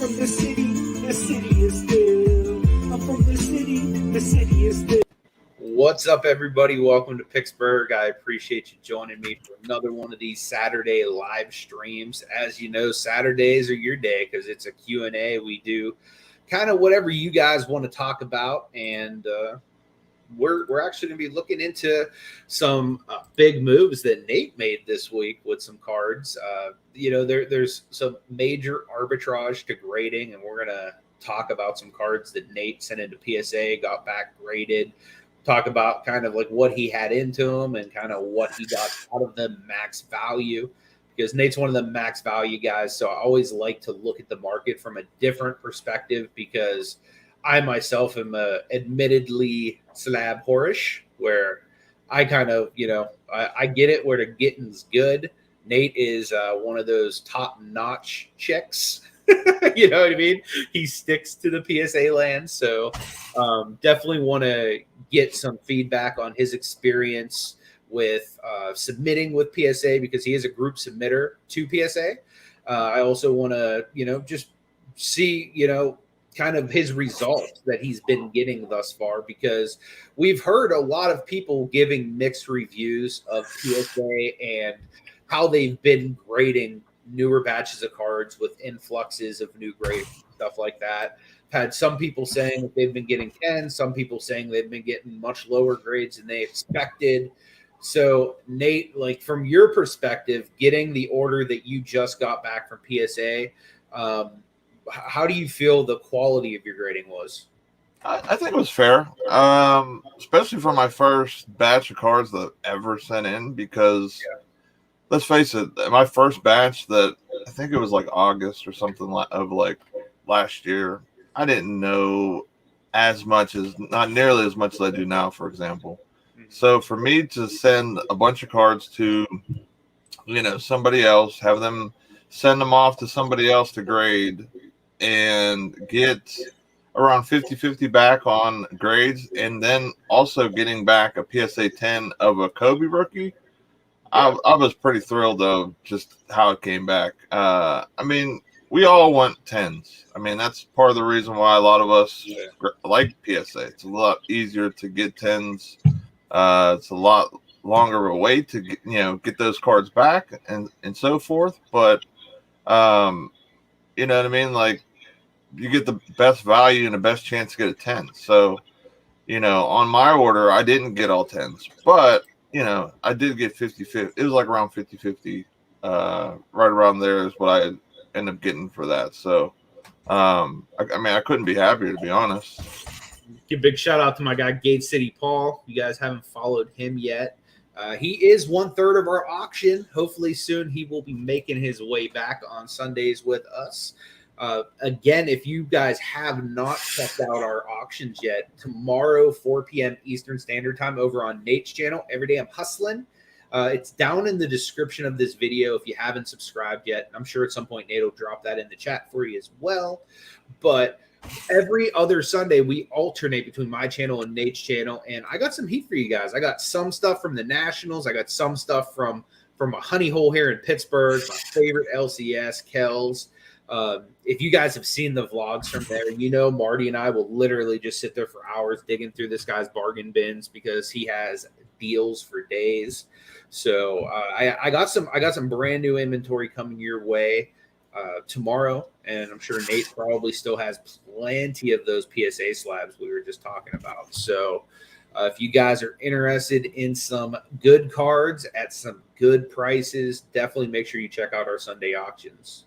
from the city is still. I'm from the city is still. What's up, everybody? Welcome to Pittsburgh. I appreciate you joining me for another one of these Saturday live streams. As you know, Saturdays are your day because it's a Q&A. We do kind of whatever you guys want to talk about, and we're actually going to be looking into some big moves that Nate made this week with some cards. There's some major arbitrage to grading, and we're going to talk about some cards that Nate sent into PSA, got back graded, talk about kind of like what he had into them and kind of what he got out of them max value, because Nate's one of the max value guys. So I always like to look at the market from a different perspective, because I myself am admittedly slab whorish, where I kind of, I get it where the getting's good. Nate is one of those top-notch chicks. You know what I mean? He sticks to the PSA land. So definitely want to get some feedback on his experience with submitting with PSA, because he is a group submitter to PSA. I also want to, just see, kind of his results that he's been getting thus far, because we've heard a lot of people giving mixed reviews of PSA and how they've been grading newer batches of cards with influxes of new grades, stuff like that. Had some people saying that they've been getting 10, some people saying they've been getting much lower grades than they expected. So Nate, like from your perspective, getting the order that you just got back from PSA, how do you feel the quality of your grading was? I think it was fair, especially for my first batch of cards that I've ever sent in, because let's face it, my first batch that I think it was like August or something of like last year, I didn't know as much as, not nearly as much as I do now, for example. So for me to send a bunch of cards to, somebody else, have them send them off to somebody else to grade, and get around 50-50 back on grades, and then also getting back a PSA 10 of a Kobe rookie, I was pretty thrilled of just how it came back. I mean, we all want 10s. I mean, that's part of the reason why a lot of us like PSA. It's a lot easier to get 10s. It's a lot longer of a wait to get those cards back and so forth. But you know what I mean? Like, you get the best value and the best chance to get a 10. So, on my order, I didn't get all 10s, but I did get 50-50. It was like around 50-50, right around there is what I ended up getting for that. So, I couldn't be happier, to be honest. Give a big shout out to my guy, Gate City Paul. You guys haven't followed him yet. He is 1/3 of our auction. Hopefully soon he will be making his way back on Sundays with us. Again, if you guys have not checked out our auctions yet, tomorrow, 4 p.m. Eastern Standard Time, over on Nate's channel, Everyday Im Hustlin. It's down in the description of this video if you haven't subscribed yet. I'm sure at some point Nate will drop that in the chat for you as well. But every other Sunday, we alternate between my channel and Nate's channel, and I got some heat for you guys. I got some stuff from the Nationals. I got some stuff from a honey hole here in Pittsburgh, my favorite LCS, Kells. If you guys have seen the vlogs from there, Marty and I will literally just sit there for hours digging through this guy's bargain bins, because he has deals for days. So I got some brand new inventory coming your way tomorrow, and I'm sure Nate probably still has plenty of those PSA slabs we were just talking about. So if you guys are interested in some good cards at some good prices, definitely make sure you check out our Sunday auctions.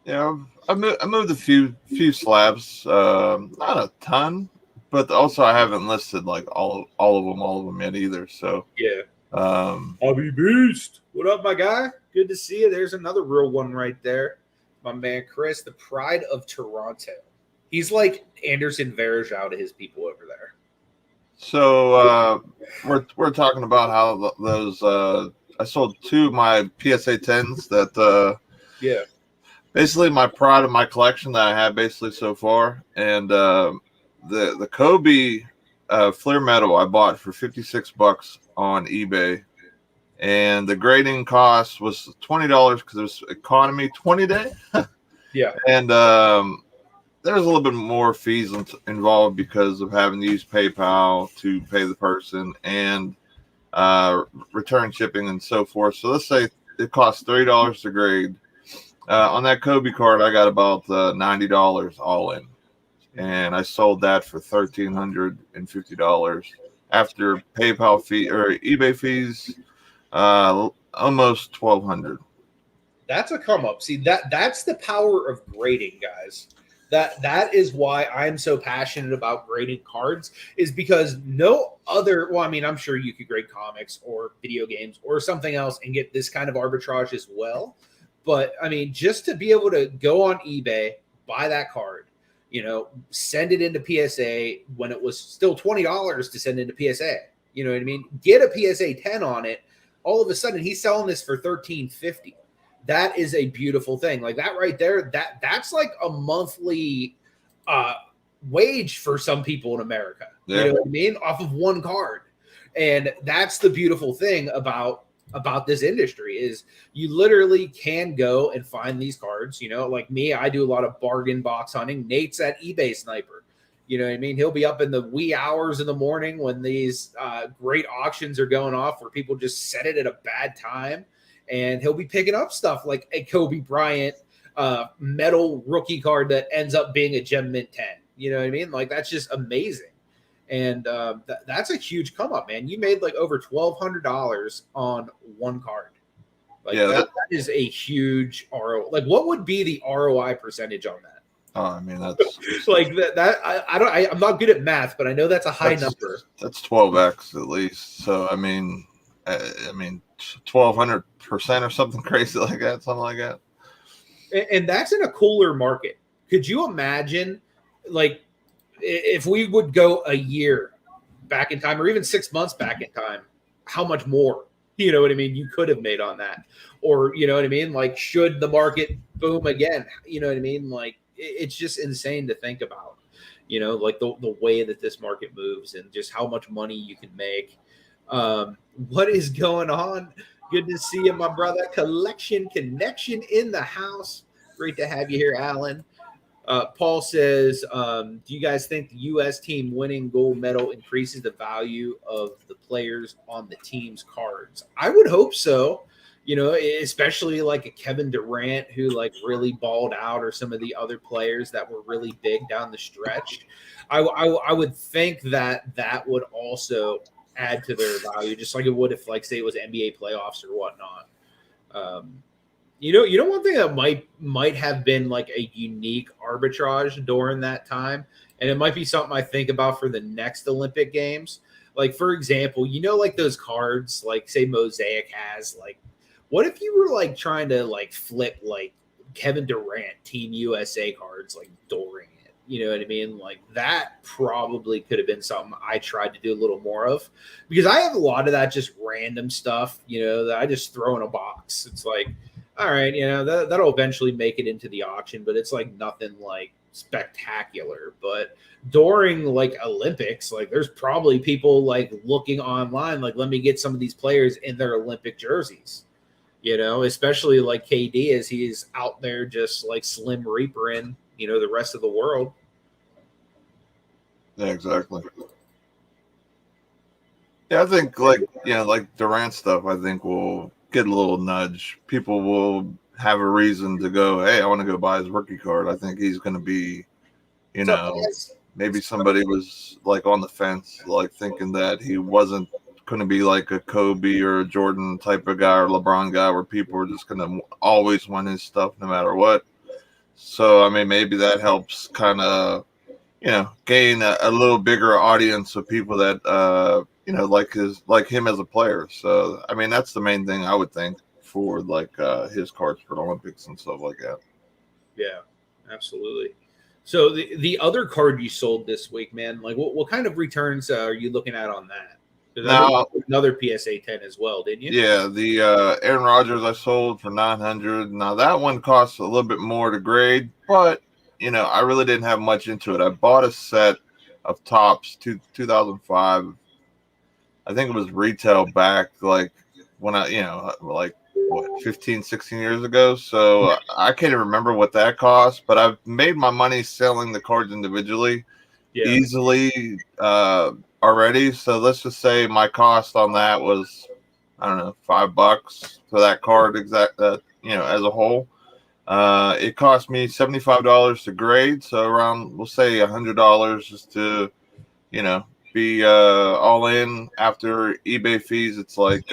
Yeah, I moved a few slabs, not a ton, but also I haven't listed like all of them yet either. So yeah, Hobby Beast, what up, my guy? Good to see you. There's another real one right there, my man Chris, the pride of Toronto. He's like Anderson Varejao to his people over there. So we're talking about how those I sold 2 of my PSA 10s that basically my pride of my collection that I have basically so far. And the Kobe Flair Metal I bought for $56 on eBay. And the grading cost was $20 because it was economy 20 day. Yeah. And there's a little bit more fees involved because of having to use PayPal to pay the person and return shipping and so forth. So let's say it costs $30 to grade. On that Kobe card, I got about $90 all in, and I sold that for $1,350 after PayPal fee or eBay fees, almost $1,200. That's a come up. See, that's the power of grading, guys. That is why I'm so passionate about grading cards, is because no other, well, I mean, I'm sure you could grade comics or video games or something else and get this kind of arbitrage as well. But I mean, just to be able to go on eBay, buy that card, send it into PSA when it was still $20 to send into PSA. You know what I mean? Get a PSA 10 on it. All of a sudden, he's selling this for $13.50. That is a beautiful thing. Like that right there, that's like a monthly wage for some people in America. Yeah. You know what I mean? Off of one card. And that's the beautiful thing about this industry is you literally can go and find these cards. Like me, I do a lot of bargain box hunting. Nate's at eBay Sniper. You know what I mean? He'll be up in the wee hours in the morning when these great auctions are going off where people just set it at a bad time. And he'll be picking up stuff like a Kobe Bryant metal rookie card that ends up being a Gem Mint 10. You know what I mean? Like, that's just amazing. And that's a huge come up, man. You made like over $1,200 on one card. Like, yeah, that is a huge ROI. Like, what would be the ROI percentage on that? Oh, I mean, that's like I'm not good at math, but I know that's a high number. That's 12x at least. So I mean 1,200% or something crazy like that, something like that. And that's in a cooler market. Could you imagine, like, if we would go a year back in time, or even 6 months back in time, how much more, you know what I mean, you could have made on that? Or, you know what I mean? Like, should the market boom again? You know what I mean? Like, it's just insane to think about, like the way that this market moves and just how much money you can make. What is going on? Good to see you, my brother. Collection Connection in the house. Great to have you here, Alan. Paul says, do you guys think the U.S. team winning gold medal increases the value of the players on the team's cards? I would hope so. Especially like a Kevin Durant who like really balled out, or some of the other players that were really big down the stretch. I would think that would also add to their value, just like it would if, like, say it was NBA playoffs or whatnot. One thing that might have been like a unique arbitrage during that time, and it might be something I think about for the next Olympic Games. Like, for example, like those cards, like say Mosaic has, like, what if you were like trying to like flip like Kevin Durant Team USA cards, like during it? You know what I mean? Like, that probably could have been something I tried to do a little more of, because I have a lot of that just random stuff, that I just throw in a box. It's like, all right, that'll eventually make it into the auction, but it's like nothing like spectacular. But during like Olympics, like there's probably people like looking online, like, let me get some of these players in their Olympic jerseys. Especially like KD, as he's out there just like Slim Reapering, the rest of the world. Yeah, exactly. Yeah, I think like Durant stuff, I think will get a little nudge. People will have a reason to go, hey, I want to go buy his rookie card. I think he's going to be, maybe somebody was like on the fence, like thinking that he wasn't going to be like a Kobe or a Jordan type of guy or LeBron guy where people are just going to always want his stuff no matter what. So, I mean, maybe that helps kind of, gain a little bigger audience of people that, like him as a player. So, I mean, that's the main thing I would think for like his cards for the Olympics and stuff like that. Yeah, absolutely. So the other card you sold this week, man, like what kind of returns are you looking at on that? Now, another PSA 10 as well, didn't you? Yeah, the Aaron Rodgers I sold for $900. Now that one costs a little bit more to grade, but I really didn't have much into it. I bought a set of Topps 2005. I think it was retail back, like when I, like 15, 16 years ago. So I can't even remember what that cost, but I've made my money selling the cards individually easily already. So let's just say my cost on that was, I don't know, $5 for that card as a whole. It cost me $75 to grade, so around, we'll say $100 just to, be all in. After eBay fees, it's like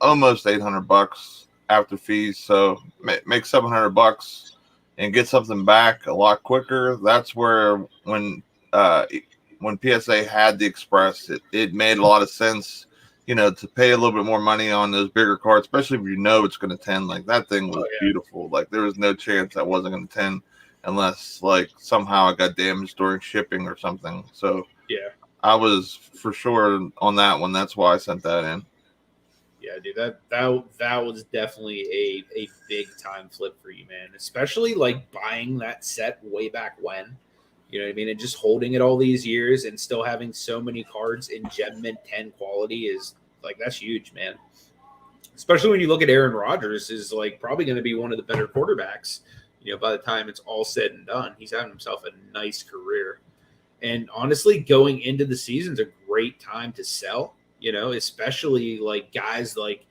almost $800 after fees. So make $700 and get something back a lot quicker. That's where when PSA had the Express, it made a lot of sense. To pay a little bit more money on those bigger cards, especially if it's going to 10. Like, that thing was beautiful. Like, there was no chance that wasn't going to 10 unless, like, somehow it got damaged during shipping or something. So, I was for sure on that one. That's why I sent that in. Yeah, dude, that was definitely a big time flip for you, man. Especially, like, buying that set way back when. You know what I mean? And just holding it all these years and still having so many cards in Gem Mint 10 quality is, like, that's huge, man. Especially when you look at Aaron Rodgers, is, like, probably going to be one of the better quarterbacks, by the time it's all said and done. He's having himself a nice career. And honestly, going into the season's a great time to sell, especially, like, guys like,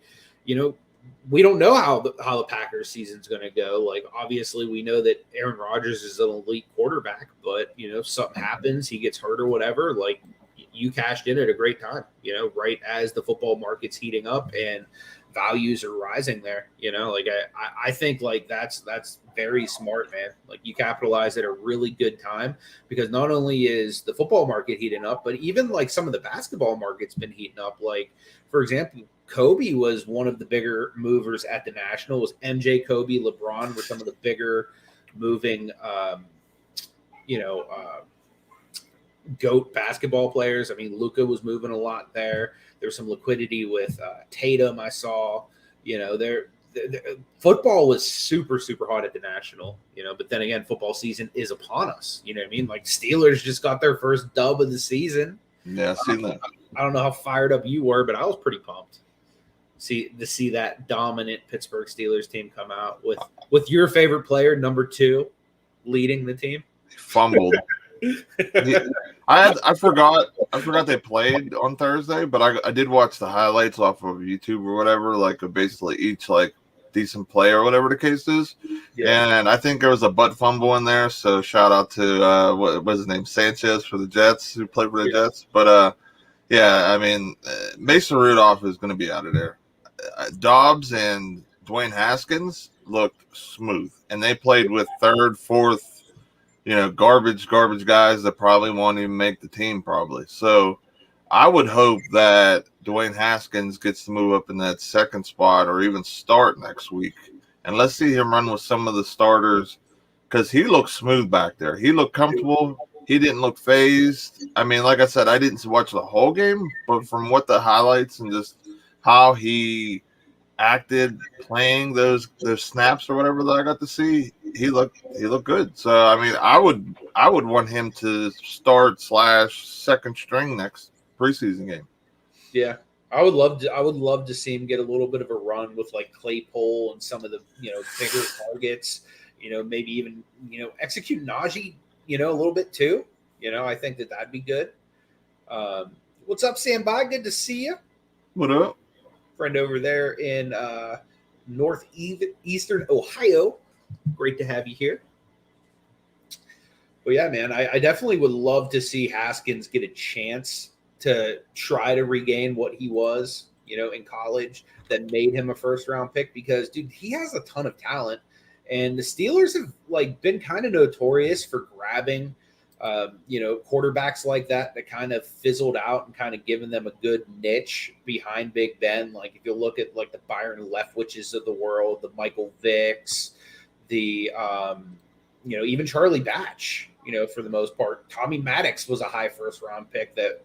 we don't know how the Packers season's going to go. Like, obviously, we know that Aaron Rodgers is an elite quarterback, but, something happens, he gets hurt or whatever. Like, you cashed in at a great time, right as the football market's heating up and values are rising there. Like, I think, like, that's very smart, man. Like, you capitalize at a really good time, because not only is the football market heating up, but even, like, some of the basketball market's been heating up. Like, for example, Kobe was one of the bigger movers at the National. It was MJ, Kobe, LeBron were some of the bigger moving, GOAT basketball players. I mean, Luka was moving a lot there. There was some liquidity with Tatum, I saw. Football was super, super hot at the National, but then again, football season is upon us. You know what I mean? Like, Steelers just got their first dub of the season. Yeah, I've seen that. I don't know how fired up you were, but I was pretty pumped. To see that dominant Pittsburgh Steelers team come out with your favorite player, number 2, leading the team. Fumbled. I forgot they played on Thursday, but I did watch the highlights off of YouTube or whatever, like basically each, like, decent play or whatever the case is. Yeah. And I think there was a butt fumble in there, so shout out to what was his name, Sanchez for the Jets, who played for the Jets. But I mean, Mason Rudolph is going to be out of there. Dobbs and Dwayne Haskins looked smooth, and they played with third, fourth, garbage guys that probably won't even make the team probably. So I would hope that Dwayne Haskins gets to move up in that second spot or even start next week. And let's see him run with some of the starters, because he looked smooth back there. He looked comfortable. He didn't look phased. I mean, like I said, I didn't watch the whole game, but from what the highlights and just how he acted playing those snaps or whatever that I got to see, he looked good. So I mean, I would want him to start / second string next preseason game. Yeah, I would love to see him get a little bit of a run with, like, Claypool and some of the bigger targets. Maybe even execute Najee a little bit too. I think that'd be good. What's up, Sam Bai? Good to see you. What up? Friend over there in northeastern Ohio. Great to have you here. But yeah, man, I definitely would love to see Haskins get a chance to try to regain what he was, in college that made him a first-round pick, because, dude, he has a ton of talent. And the Steelers have, like, been kind of notorious for grabbing quarterbacks like that kind of fizzled out and kind of given them a good niche behind Big Ben. Like, if you look at, like, the Byron Leftwiches of the world, the Michael Vicks, the even Charlie Batch, for the most part. Tommy Maddox was a high first round pick that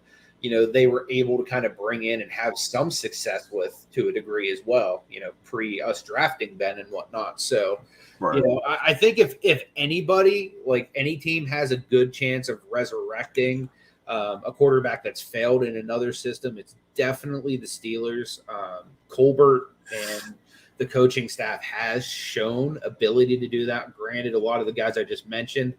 they were able to kind of bring in and have some success with, to a degree as well, pre us drafting Ben and whatnot. So right. I think if anybody, like, any team has a good chance of resurrecting a quarterback that's failed in another system, it's definitely the Steelers. Colbert and the coaching staff has shown ability to do that. Granted, a lot of the guys I just mentioned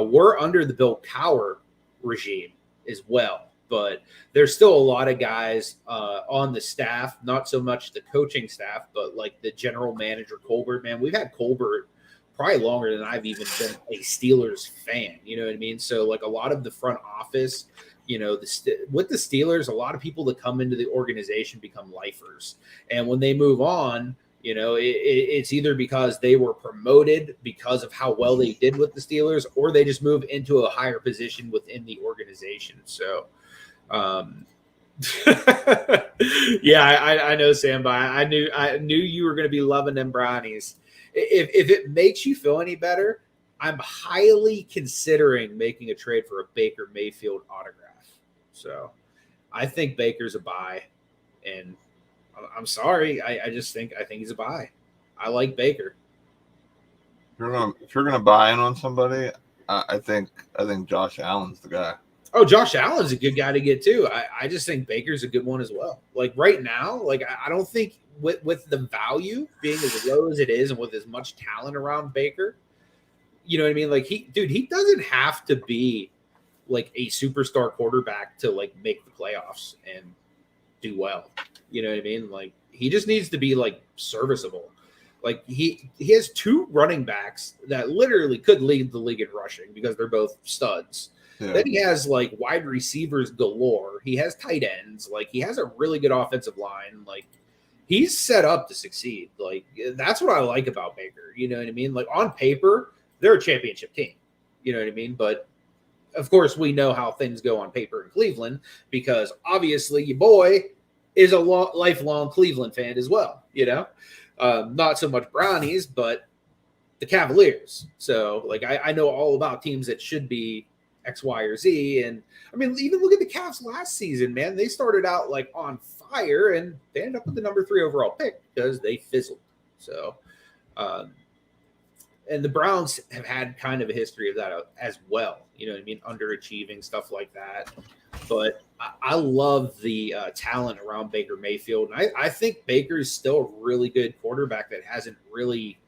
were under the Bill Cowher regime as well. But there's still a lot of guys on the staff, not so much the coaching staff, but like the general manager, Colbert. Man, we've had Colbert probably longer than I've even been a Steelers fan. You know what I mean? So like a lot of the front office, you know, with the Steelers, a lot of people that come into the organization become lifers. And when they move on, you know, it's either because they were promoted because of how well they did with the Steelers, or they just move into a higher position within the organization. So, yeah, I know, Sam, but I knew you were going to be loving them brownies. If it makes you feel any better, I'm highly considering making a trade for a Baker Mayfield autograph. So I think Baker's a buy, and I'm sorry. I think he's a buy. I like Baker. If you're gonna buy in on somebody, I think Josh Allen's the guy. Oh, Josh Allen's a good guy to get too. I just think Baker's a good one as well. Like right now, like I don't think with the value being as low as it is and with as much talent around Baker, you know what I mean? Like he doesn't have to be like a superstar quarterback to like make the playoffs and do well. You know what I mean? Like he just needs to be like serviceable. Like he has two running backs that literally could lead the league in rushing because they're both studs. Yeah. Then he has like wide receivers galore. He has tight ends. Like he has a really good offensive line. Like he's set up to succeed. Like that's what I like about Baker. You know what I mean? Like on paper, they're a championship team. You know what I mean? But of course, we know how things go on paper in Cleveland because obviously your boy is a lifelong Cleveland fan as well. You know, not so much Brownies, but the Cavaliers. So like I know all about teams that should be X, Y, or Z. And I mean, even look at the Cavs last season, man. They started out like on fire and they ended up with the number 3 overall pick because they fizzled. So, and the Browns have had kind of a history of that as well. You know what I mean? Underachieving, stuff like that. But I love the talent around Baker Mayfield. And I think Baker is still a really good quarterback that hasn't really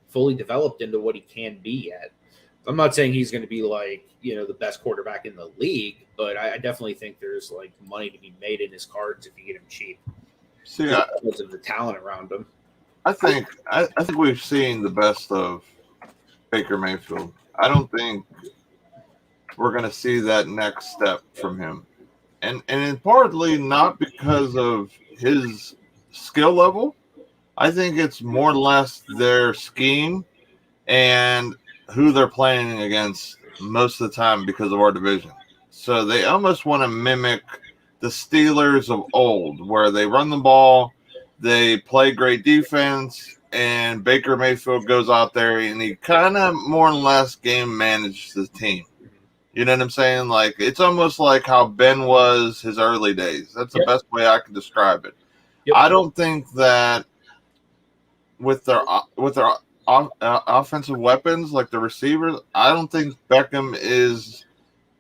fully developed into what he can be yet. I'm not saying he's going to be like, you know, the best quarterback in the league, but I definitely think there's like money to be made in his cards if you get him cheap. See, because of the talent around him. I think we've seen the best of Baker Mayfield. I don't think we're going to see that next step from him. And partly not because of his skill level. I think it's more or less their scheme and who they're playing against most of the time because of our division. So they almost want to mimic the Steelers of old, where they run the ball, they play great defense, and Baker Mayfield goes out there and he kind of more or less game manages the team. You know what I'm saying? Like it's almost like how Ben was his early days. That's the best way I can describe it. Yep. I don't think that with their offensive weapons like the receivers, I don't think Beckham is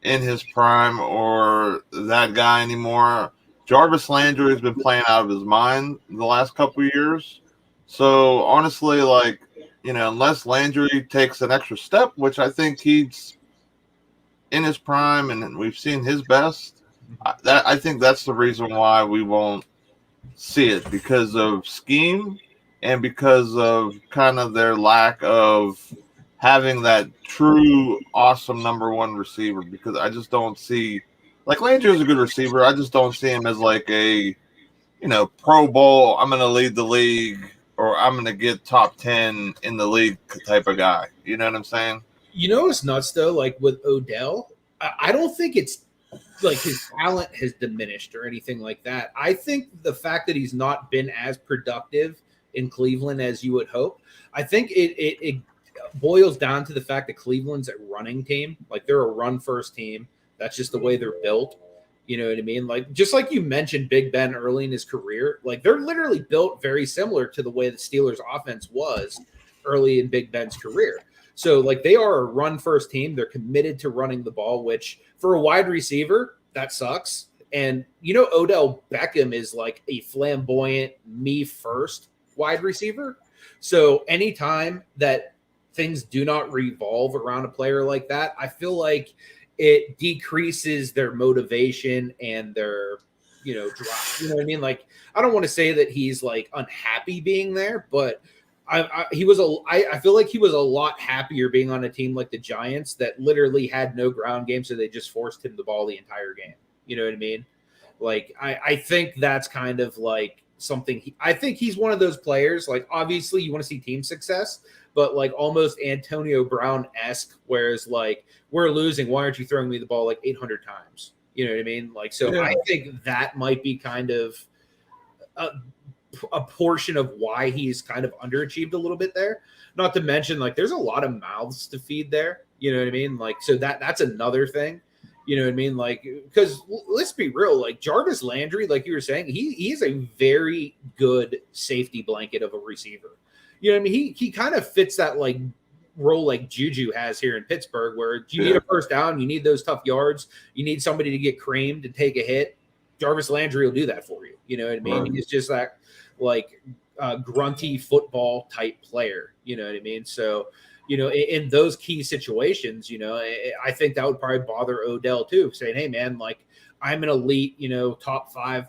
in his prime or that guy anymore. Jarvis Landry has been playing out of his mind the last couple of years. So honestly, like, you know, unless Landry takes an extra step, which I think he's in his prime and we've seen his best, I think that's the reason why we won't see it, because of scheme and because of kind of their lack of having that true awesome number 1 receiver. Because I just don't see, like, Landry is a good receiver. I just don't see him as like a, you know, Pro Bowl, I'm going to lead the league or I'm going to get top 10 in the league type of guy. You know what I'm saying? You know what's nuts though? Like with Odell, I don't think it's like his talent has diminished or anything like that. I think the fact that he's not been as productive in Cleveland as you would hope, I think it boils down to the fact that Cleveland's a running team. Like they're a run first team. That's just the way they're built. You know what I mean? Like just like you mentioned Big Ben early in his career, like they're literally built very similar to the way the Steelers offense was early in Big Ben's career. So, like, they are a run-first team. They're committed to running the ball, which for a wide receiver, that sucks. And, you know, Odell Beckham is like a flamboyant me-first wide receiver. So anytime that things do not revolve around a player like that, I feel like it decreases their motivation and their, drive. You know what I mean? Like, I don't want to say that he's like unhappy being there, but I feel like he was a lot happier being on a team like the Giants that literally had no ground game, so they just forced him the ball the entire game. You know what I mean? Like, I think that's kind of like something. I think he's one of those players. Like, obviously, you want to see team success, but like almost Antonio Brown-esque, whereas like, we're losing. Why aren't you throwing me the ball like 800 times? You know what I mean? Like, so yeah. I think that might be kind of a portion of why he's kind of underachieved a little bit there. Not to mention, like, there's a lot of mouths to feed there. You know what I mean? Like, so that's another thing. You know what I mean? Like, because let's be real, like Jarvis Landry, like you were saying, he is a very good safety blanket of a receiver. You know what I mean? He kind of fits that like role like Juju has here in Pittsburgh, where you need a first down, you need those tough yards, you need somebody to get creamed and take a hit. Jarvis Landry will do that for you. You know what I mean? Right. He's just that like grunty football type player. You know what I mean? So, in those key situations, I think that would probably bother Odell too, saying, hey man, like I'm an elite, top 5,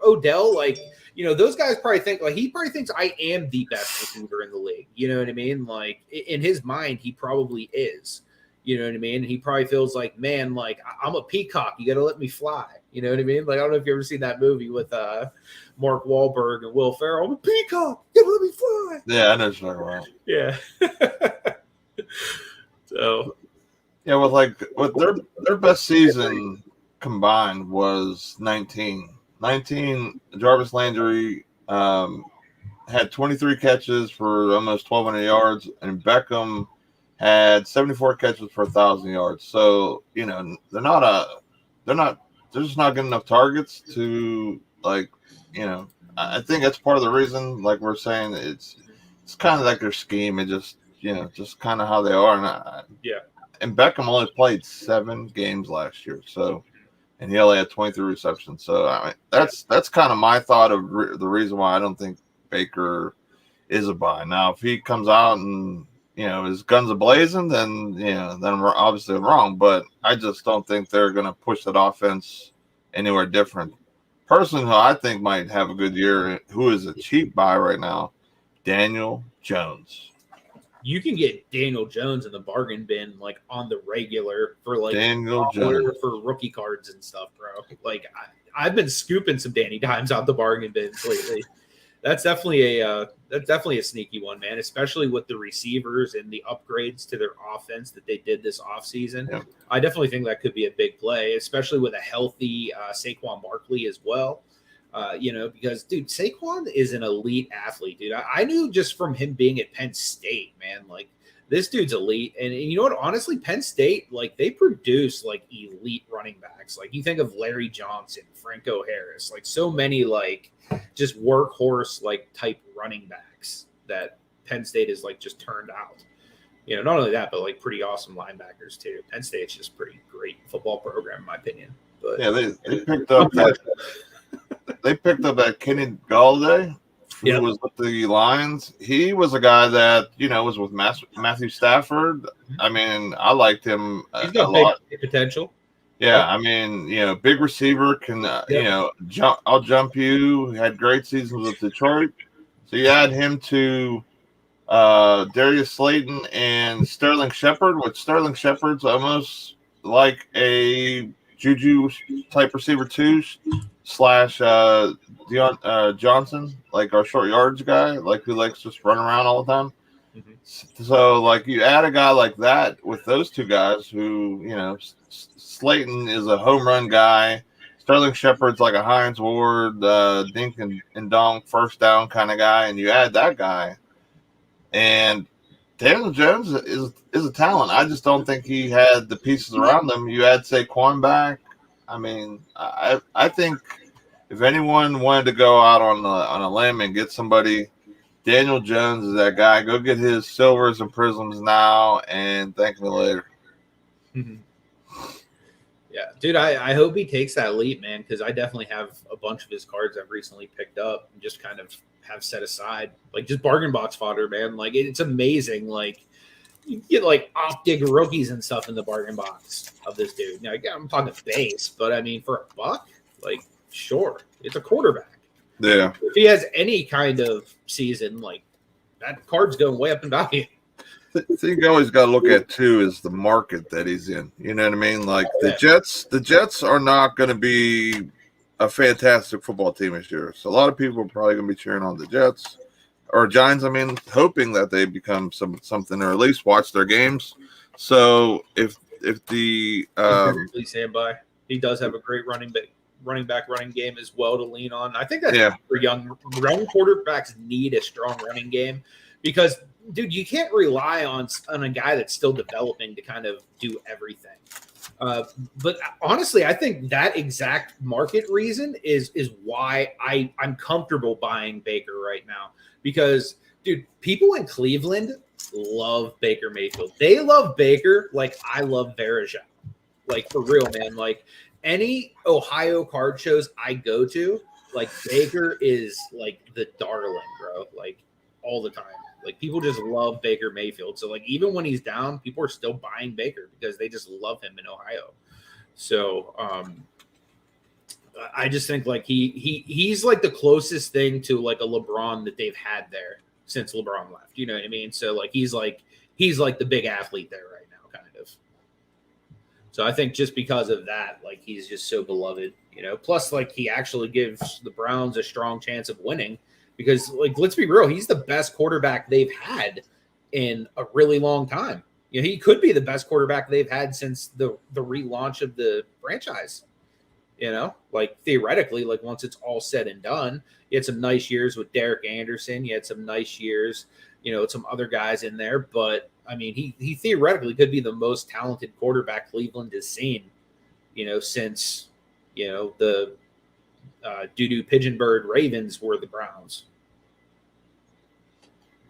Odell, like, those guys probably think like, he probably thinks I am the best receiver in the league. You know what I mean? Like in his mind, he probably is, you know what I mean? And he probably feels like, man, like I'm a peacock. You got to let me fly. You know what I mean? Like, I don't know if you've ever seen that movie with Mark Wahlberg and Will Ferrell. I'm a peacock. You got to let me fly. Yeah, I know what you're talking about. Yeah. So. Yeah, with their best season combined was 19. 19, Jarvis Landry had 23 catches for almost 1,200 yards, and Beckham had 74 catches for 1,000 yards. So, they're just not getting enough targets to, like, I think that's part of the reason, like we're saying, it's kind of like their scheme. It just, just kind of how they are. And Beckham only played 7 games last year, so, and he only had 23 receptions. So, I mean, that's kind of my thought of the reason why I don't think Baker is a buy. Now, if he comes out and, his guns are blazing, then, then we're obviously wrong. But I just don't think they're going to push that offense anywhere different. Person who I think might have a good year, who is a cheap buy right now, Daniel Jones. You can get Daniel Jones in the bargain bin, like on the regular for like Daniel Jones for rookie cards and stuff, bro. Like I've been scooping some Danny Dimes out the bargain bins lately. That's definitely a sneaky one, man. Especially with the receivers and the upgrades to their offense that they did this offseason. Yeah. I definitely think that could be a big play, especially with a healthy Saquon Barkley as well. Because, dude, Saquon is an elite athlete, dude. I knew just from him being at Penn State, man, like this dude's elite. And you know what? Honestly, Penn State, like they produce like elite running backs. Like you think of Larry Johnson, Franco Harris, like so many like just workhorse like type running backs that Penn State is like just turned out. Not only that, but like pretty awesome linebackers too. Penn State's just pretty great football program, in my opinion. But yeah, they picked up that. They picked up that Kenny Galladay, who was with the Lions. He was a guy that, was with Matthew Stafford. I mean, I liked him He's got a lot. Big potential. Yeah, I mean, big receiver can, I'll jump you. Had great seasons with Detroit. So you add him to Darius Slayton and Sterling Shepard, which Sterling Shepard's almost like a Juju type receiver too. / Deon Johnson, like our short yards guy, like who likes just run around all the time. Mm-hmm. So, like, you add a guy like that with those two guys who, Slayton is a home run guy. Sterling Shepard's like a Hines Ward, dink and dong first down kind of guy. And you add that guy. And Daniel Jones is a talent. I just don't think he had the pieces around him. You add Saquon back. I mean, I think if anyone wanted to go out on a limb and get somebody, Daniel Jones is that guy. Go get his silvers and prisms now and thank me later. Mm-hmm. Yeah, dude, I hope he takes that leap, man, because I definitely have a bunch of his cards I've recently picked up and just kind of have set aside, like just bargain box fodder, man. Like it's amazing. Like you get like optic rookies and stuff in the bargain box of this dude. Now again, I'm talking base, but I mean for a buck, like sure, it's a quarterback. Yeah. If he has any kind of season, like that card's going way up in value. The thing you always got to look at too is the market that he's in. You know what I mean? Like the Jets are not going to be a fantastic football team this year. So a lot of people are probably going to be cheering on the Jets or Giants. I mean, hoping that they become something or at least watch their games. So if the Please stand by. He does have a great running game as well to lean on. I think that's for young quarterbacks need a strong running game because, dude, you can't rely on a guy that's still developing to kind of do everything. But honestly, I think that exact market reason is why I'm comfortable buying Baker right now because, dude, people in Cleveland love Baker Mayfield. They love Baker like I love Verajao. Like, for real, man. Like, any Ohio card shows I go to, like, Baker is, like, the darling, bro. Like, all the time. Like, people just love Baker Mayfield. So, like, even when he's down, people are still buying Baker because they just love him in Ohio. So, I just think, like, he's, like, the closest thing to, like, a LeBron that they've had there since LeBron left. You know what I mean? So, like, he's like the big athlete there right now, kind of. So I think just because of that, like he's just so beloved, you know. Plus, like he actually gives the Browns a strong chance of winning because, like, let's be real, he's the best quarterback they've had in a really long time. You know, he could be the best quarterback they've had since the relaunch of the franchise. You know, like theoretically, like once it's all said and done, you had some nice years with Derek Anderson. You had some nice years, you know, with some other guys in there, but I mean, he theoretically could be the most talented quarterback Cleveland has seen, you know, since, you know, the doo-doo pigeon bird Ravens were the Browns.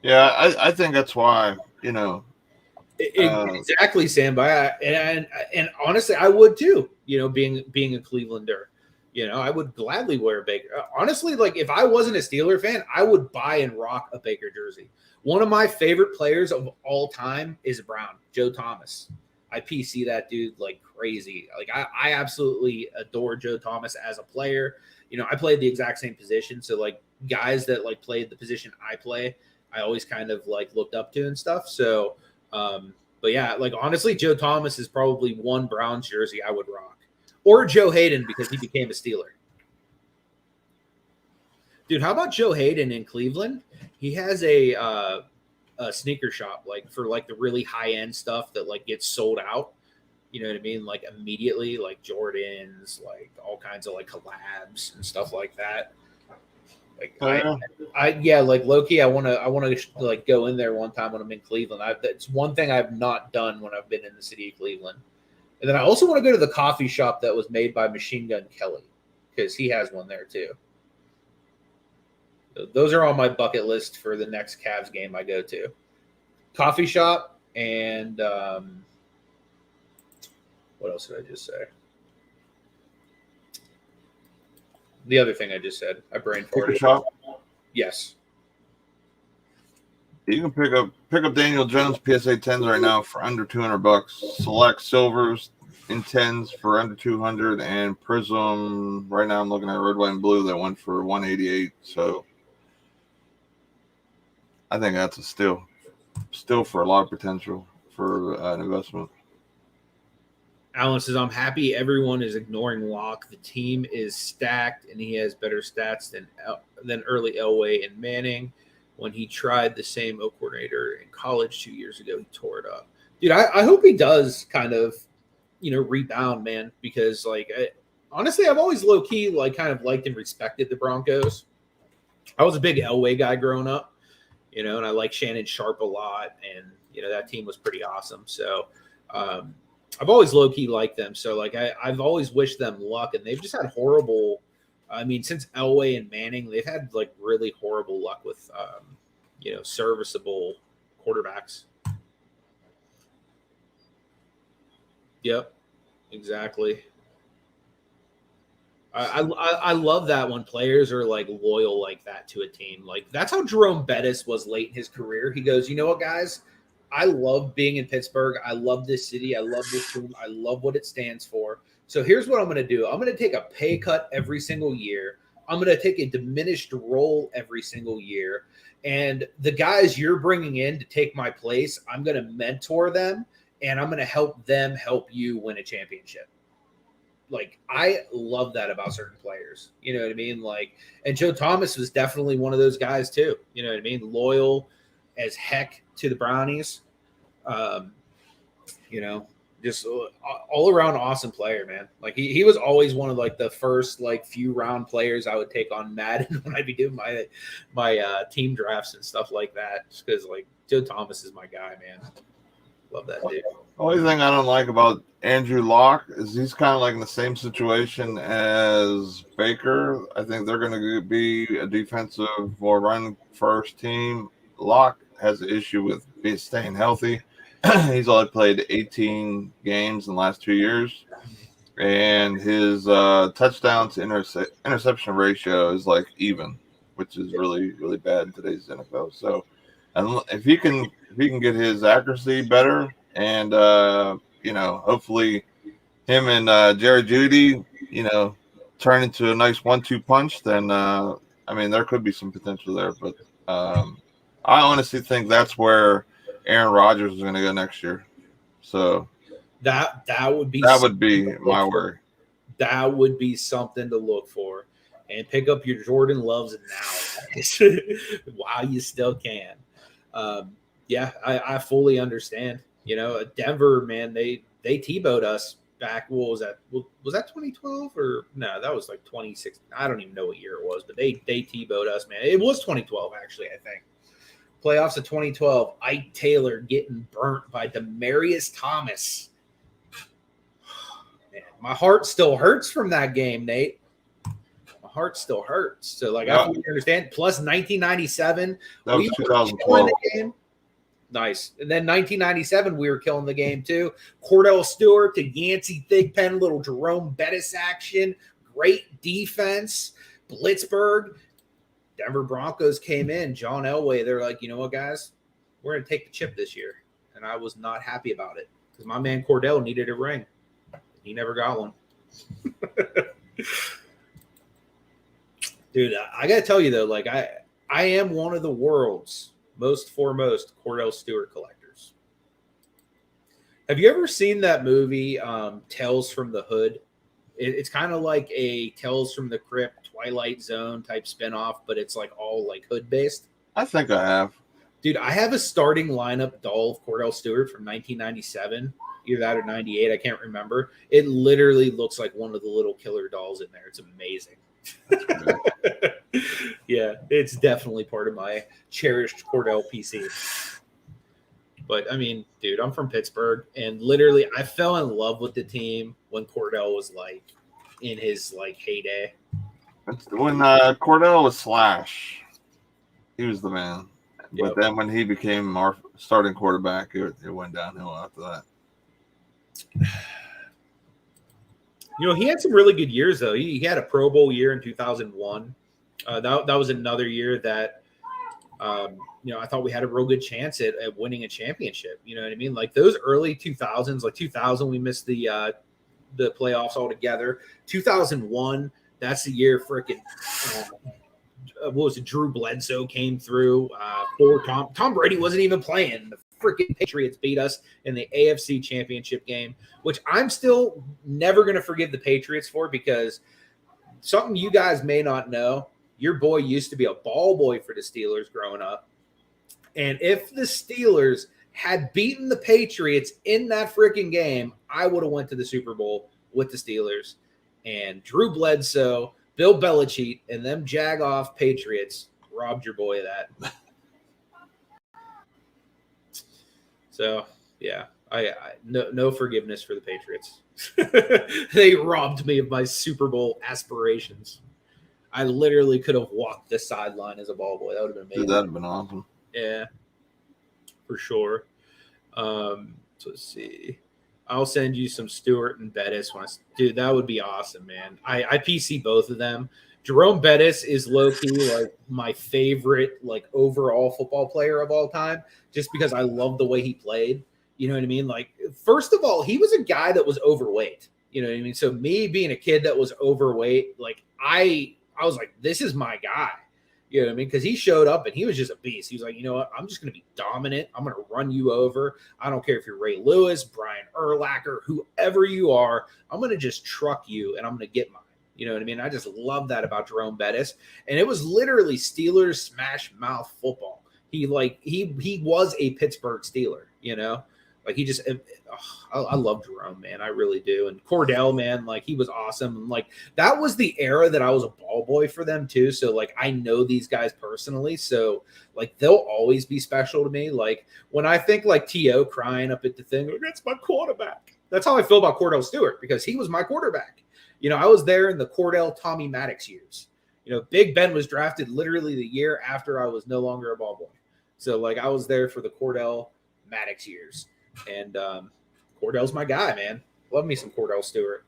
Yeah, I think that's why, you know. Exactly, Sam. And honestly, I would too, you know, being a Clevelander. You know, I would gladly wear a Baker. Honestly, like if I wasn't a Steeler fan, I would buy and rock a Baker jersey. One of my favorite players of all time is Brown, Joe Thomas. I PC that dude like crazy. Like I absolutely adore Joe Thomas as a player. You know, I played the exact same position. So like guys that like played the position I play, I always kind of like looked up to and stuff. So, but yeah, like honestly, Joe Thomas is probably one Browns jersey I would rock. Or Joe Hayden because he became a Steeler. Dude, how about Joe Hayden in Cleveland? He has a sneaker shop like for like the really high end stuff that like gets sold out. You know what I mean? Like immediately, like Jordans, like all kinds of like collabs and stuff like that. Like like Loki. I want to like go in there one time when I'm in Cleveland. It's one thing I've not done when I've been in the city of Cleveland. And then I also want to go to the coffee shop that was made by Machine Gun Kelly because he has one there too. So those are on my bucket list for the next Cavs game I go to. Coffee shop and what else did I just say? The other thing I just said. I brain farted. Shop? Yes. You can pick up Daniel Jones PSA 10s right now for under $200. Select silvers in 10s for under 200, and Prism right now I'm looking at red, white, and blue that went for 188. So I think that's a still for a lot of potential for an investment. Alan says, I'm happy everyone is ignoring Locke. The team is stacked, and he has better stats than early Elway and Manning. When he tried the same O coordinator in college 2 years ago, he tore it up. Dude, I hope he does kind of, you know, rebound, man, because, like, honestly, I've always low-key, like, kind of liked and respected the Broncos. I was a big Elway guy growing up, you know, and I like Shannon Sharp a lot, and, you know, that team was pretty awesome. So, I've always low-key liked them. So, like, I've always wished them luck, and they've just had horrible – I mean, since Elway and Manning, they've had, like, really horrible luck with, you know, serviceable quarterbacks. Yep, exactly. I love that when players are like loyal like that to a team. Like that's how Jerome Bettis was late in his career. He goes, you know what, guys? I love being in Pittsburgh. I love this city. I love this team. I love what it stands for. So here's what I'm going to do. I'm going to take a pay cut every single year. I'm going to take a diminished role every single year. And the guys you're bringing in to take my place, I'm going to mentor them and I'm going to help them help you win a championship. Like I love that about certain players. You know what I mean? Like, and Joe Thomas was definitely one of those guys too. You know what I mean? Loyal as heck to the Brownies. You know, just all around awesome player, man. Like he was always one of like the first like few round players I would take on Madden when I'd be doing my team drafts and stuff like that. Just because like Joe Thomas is my guy, man. Love that dude. The only thing I don't like about Andrew Locke is he's kind of like in the same situation as Baker. I think they're going to be a defensive or run first team. Locke has an issue with staying healthy. He's only played 18 games in the last 2 years, and his touchdown to interception ratio is like even, which is really, really bad in today's NFL. So, if he can get his accuracy better, and hopefully him and Jerry Jeudy, turn into a nice 1-2 punch, then there could be some potential there. But I honestly think that's where Aaron Rodgers is going to go next year. So that would be my worry. That would be something to look for, and pick up your Jordan Loves now while you still can. I fully understand. Denver, man, they T-bowed us back. What was that? Was that 2012 or no? That was like 2016. I don't even know what year it was, but they T-bowed us, man. It was 2012 actually, I think. Playoffs of 2012. Ike Taylor getting burnt by Demaryius Thomas. Man, my heart still hurts from that game, Nate. My heart still hurts. So, like, I fully understand. Plus 1997. That was 2012. Nice. And then 1997, we were killing the game too. Cordell Stewart to Yancey Thigpen, little Jerome Bettis action. Great defense. Blitzburg. Denver Broncos came in. John Elway, they're like, you know what, guys? We're going to take the chip this year. And I was not happy about it because my man Cordell needed a ring. He never got one. Dude, I got to tell you, though, like I am one of the world's most foremost Cordell Stewart collectors. Have you ever seen that movie, Tales from the Hood? It's kind of like a Tales from the Crypt, Twilight Zone type spinoff, but it's like all like hood based. I think I have. Dude, I have a starting lineup doll of Cordell Stewart from 1997, either that or 98. I can't remember. It literally looks like one of the little killer dolls in there. It's amazing. Yeah, it's definitely part of my cherished Cordell PC. But I mean, dude, I'm from Pittsburgh, and literally I fell in love with the team when Cordell was like in his like heyday. When Cordell was Slash, he was the man. But then when he became our starting quarterback, it went downhill after that. He had some really good years, though. He had a Pro Bowl year in 2001. That was another year that, I thought we had a real good chance at winning a championship. You know what I mean? Like those early 2000s, like 2000, we missed the playoffs altogether. 2001, that's the year freaking what was it? Drew Bledsoe came through. Tom Brady wasn't even playing. The freaking Patriots beat us in the AFC Championship game, which I'm still never going to forgive the Patriots for, because something you guys may not know, your boy used to be a ball boy for the Steelers growing up. And if the Steelers had beaten the Patriots in that freaking game, I would have went to the Super Bowl with the Steelers. And Drew Bledsoe, Bill Belichick, and them jag-off Patriots robbed your boy of that. So, yeah, I no forgiveness for the Patriots. They robbed me of my Super Bowl aspirations. I literally could have walked the sideline as a ball boy. That would have been amazing. Dude, that would have been awesome. Yeah, for sure. So let's see. I'll send you some Stewart and Bettis. Dude, that would be awesome, man. I PC both of them. Jerome Bettis is low-key like my favorite like overall football player of all time, just because I love the way he played. You know what I mean? Like, first of all, he was a guy that was overweight. You know what I mean? So me being a kid that was overweight, like I was like, this is my guy. You know what I mean? Because he showed up and he was just a beast. He was like, you know what? I'm just going to be dominant. I'm going to run you over. I don't care if you're Ray Lewis, Brian Urlacher, whoever you are. I'm going to just truck you and I'm going to get mine. You know what I mean? I just love that about Jerome Bettis. And it was literally Steelers smash mouth football. He was a Pittsburgh Steeler, you know? Like he just, I love Jerome, man. I really do. And Cordell, man, like he was awesome. And like that was the era that I was a ball boy for them too. So like I know these guys personally. So like they'll always be special to me. Like when I think like T.O. crying up at the thing, like, that's my quarterback. That's how I feel about Cordell Stewart because he was my quarterback. You know, I was there in the Cordell Tommy Maddox years. You know, Big Ben was drafted literally the year after I was no longer a ball boy. So like I was there for the Cordell Maddox years. And Cordell's my guy, man. Love me some Cordell Stewart.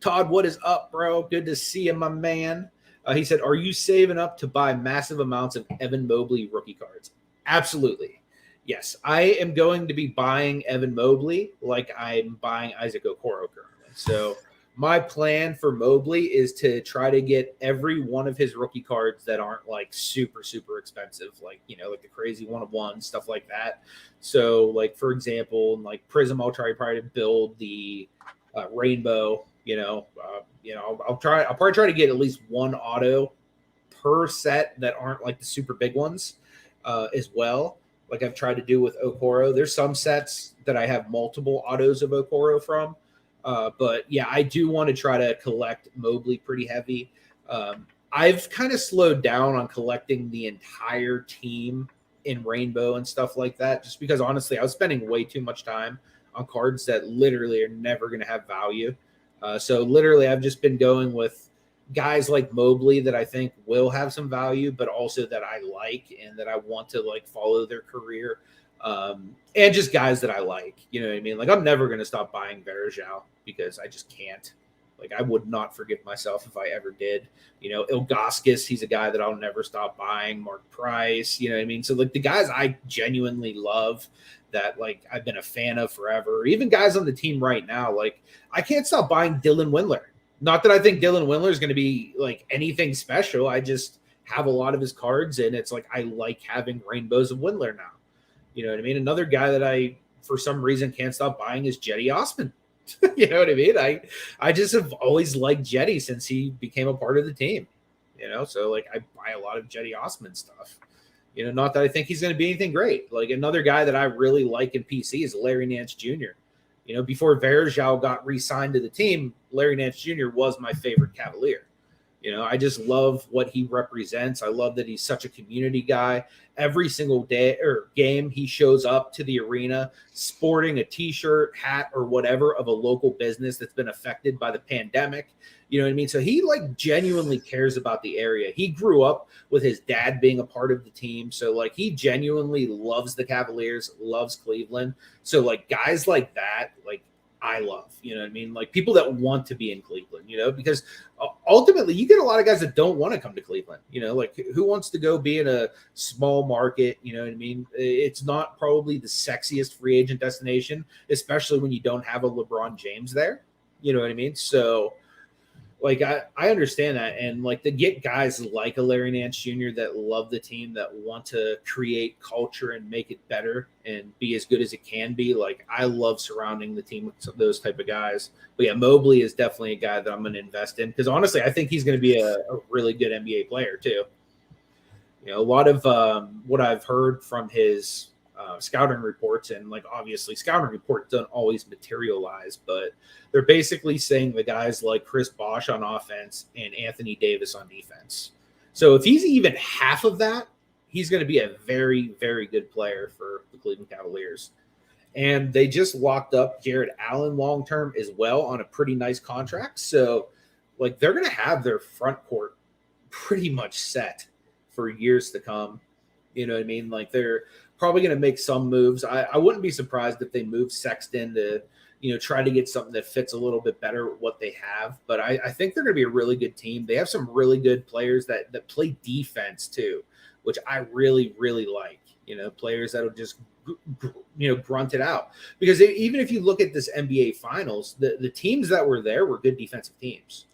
Todd, what is up, bro? Good to see you, my man. He said, are you saving up to buy massive amounts of Evan Mobley rookie cards? Absolutely. Yes, I am going to be buying Evan Mobley like I'm buying Isaac Okoro currently. So my plan for Mobley is to try to get every one of his rookie cards that aren't like super, super expensive, like, you know, like the crazy 1-of-1, stuff like that. So like, for example, like Prism, I'll probably to build the rainbow, I'll probably try to get at least one auto per set that aren't like the super big ones as well. Like I've tried to do with Okoro. There's some sets that I have multiple autos of Okoro from. But yeah, I do want to try to collect Mobley pretty heavy. I've kind of slowed down on collecting the entire team in Rainbow and stuff like that, just because honestly, I was spending way too much time on cards that literally are never going to have value. So literally, I've just been going with guys like Mobley that I think will have some value, but also that I like and that I want to like follow their career. And just guys that I like, you know what I mean? Like I'm never going to stop buying Verjao because I just can't. Like I would not forgive myself if I ever did. You know, Ilgauskas, he's a guy that I'll never stop buying. Mark Price, you know what I mean? So like the guys I genuinely love that like I've been a fan of forever, even guys on the team right now, like I can't stop buying Dylan Windler. Not that I think Dylan Windler is going to be like anything special. I just have a lot of his cards and it's like I like having rainbows of Windler now. You know what I mean? Another guy that I, for some reason, can't stop buying is Jetty Osman. You know what I mean? I just have always liked Jetty since he became a part of the team. You know, so like I buy a lot of Jetty Osman stuff. You know, not that I think he's going to be anything great. Like another guy that I really like in PC is Larry Nance Jr. You know, before Verjao got re-signed to the team, Larry Nance Jr. was my favorite Cavalier. You know, I just love what he represents. I love that he's such a community guy. Every single day or game, he shows up to the arena sporting a T-shirt, hat, or whatever of a local business that's been affected by the pandemic. You know what I mean? So he like genuinely cares about the area. He grew up with his dad being a part of the team. So like he genuinely loves the Cavaliers, loves Cleveland. So like guys like that, like I love, you know what I mean? Like people that want to be in Cleveland, you know, because ultimately you get a lot of guys that don't want to come to Cleveland, you know, like who wants to go be in a small market, you know what I mean? It's not probably the sexiest free agent destination, especially when you don't have a LeBron James there, you know what I mean? So like I understand that, and like to get guys like a Larry Nance Jr. that love the team, that want to create culture and make it better and be as good as it can be. Like I love surrounding the team with those type of guys. But yeah, Mobley is definitely a guy that I'm going to invest in because honestly, I think he's going to be a really good NBA player too. You know, a lot of what I've heard from his scouting reports, and like obviously scouting reports don't always materialize, but they're basically saying the guys like Chris Bosh on offense and Anthony Davis on defense. So if he's even half of that, he's going to be a very, very good player for the Cleveland Cavaliers. And they just locked up Jared Allen long-term as well on a pretty nice contract. So like they're going to have their front court pretty much set for years to come. You know what I mean? Like they're probably going to make some moves. I wouldn't be surprised if they move Sexton to, try to get something that fits a little bit better with what they have. But I think they're going to be a really good team. They have some really good players that play defense too, which I really, really like. Players that'll just grunt it out. Because even if you look at this NBA Finals, the teams that were there were good defensive teams.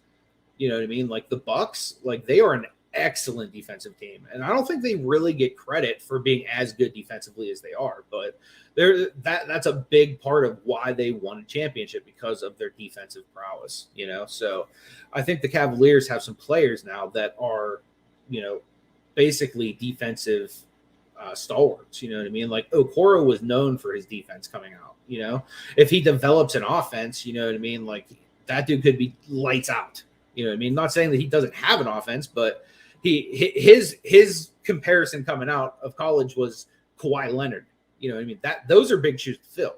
You know what I mean? Like the Bucks, like they are an excellent defensive team, and I don't think they really get credit for being as good defensively as they are. But that's a big part of why they won a championship, because of their defensive prowess. So I think the Cavaliers have some players now that are, basically defensive stalwarts. You know what I mean? Like Okoro was known for his defense coming out. If he develops an offense, you know what I mean? Like that dude could be lights out. You know what I mean? Not saying that he doesn't have an offense, but his comparison coming out of college was Kawhi Leonard. You know what I mean? Those are big shoes to fill.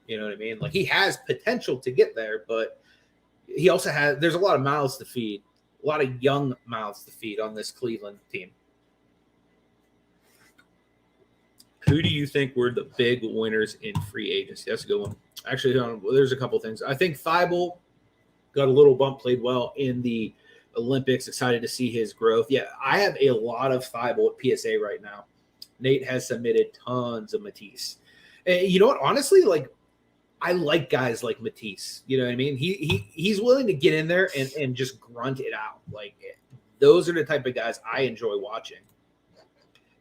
You know what I mean? Like he has potential to get there, but he also there's a lot of mouths to feed, a lot of young mouths to feed on this Cleveland team. Who do you think were the big winners in free agency? That's a good one. Actually, there's a couple things. I think Thibault got a little bump, played well in the Olympics. Excited to see his growth. Yeah, I have a lot of Thibault at PSA right now. Nate has submitted tons of Matisse. And you know what? Honestly, like I like guys like Matisse. You know what I mean? He's willing to get in there and just grunt it out. Like those are the type of guys I enjoy watching.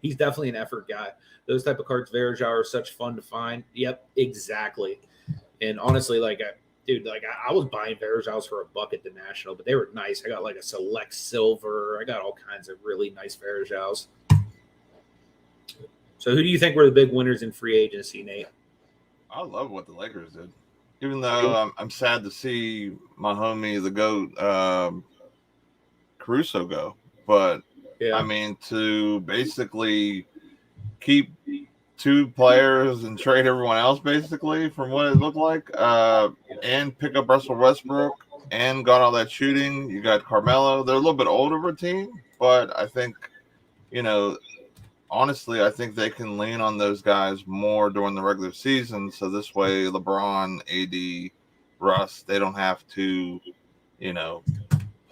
He's definitely an effort guy. Those type of cards, Verajao, are such fun to find. Yep, exactly. And honestly, I was buying Verajaos for $1 at the National, but they were nice. I got like a select silver. I got all kinds of really nice Verajaos. So who do you think were the big winners in free agency, Nate? I love what the Lakers did. Even though I'm sad to see my homie, the GOAT, Caruso go. But, yeah. I mean, to basically keep two players and trade everyone else, basically, from what it looked like, and pick up Russell Westbrook and got all that shooting. You got Carmelo. They're a little bit older of a team, but I think, honestly, I think they can lean on those guys more during the regular season. So this way, LeBron, AD, Russ, they don't have to,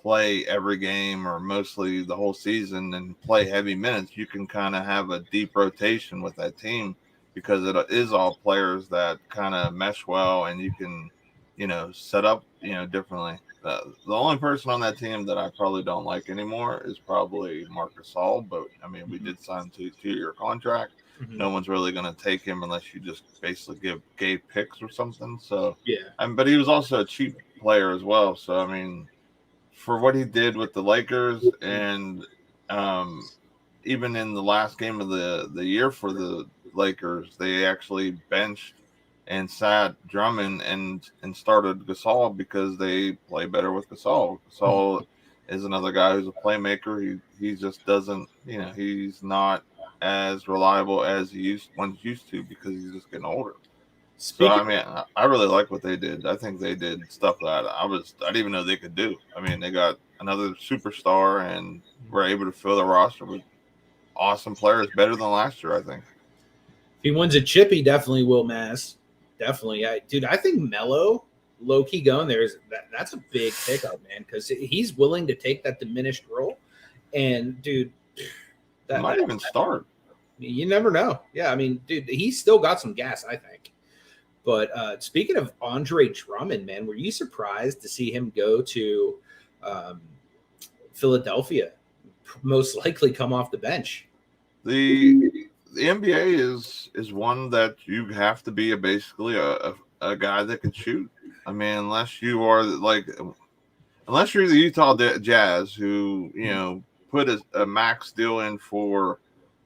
play every game or mostly the whole season and play heavy minutes. You can kind of have a deep rotation with that team because it is all players that kind of mesh well, and you can, set up, differently. The only person on that team that I probably don't like anymore is probably Marc Gasol, but I mean, we did sign to a 2-year contract. Mm-hmm. No one's really going to take him unless you just basically give Gabe picks or something. So yeah, but he was also a cheap player as well. So I mean, for what he did with the Lakers, and even in the last game of the year for the Lakers, they actually benched and sat Drummond and started Gasol because they play better with Gasol. Gasol is another guy who's a playmaker. He just doesn't, he's not as reliable as he once used to because he's just getting older. So, I mean, I really like what they did. I think they did stuff that I didn't even know they could do. I mean, they got another superstar and were able to fill the roster with awesome players, better than last year, I think. If he wins a chip, he definitely will, Mass. Definitely. Dude, I think Melo, low-key going there, that's a big pickup, man, because he's willing to take that diminished role. And, dude, that might even start. You never know. Yeah, I mean, dude, he's still got some gas, I think. But speaking of Andre Drummond, man, were you surprised to see him go to Philadelphia? Most likely come off the bench. The NBA is one that you have to be basically a guy that can shoot. I mean, unless you're the Utah Jazz, who put a max deal in for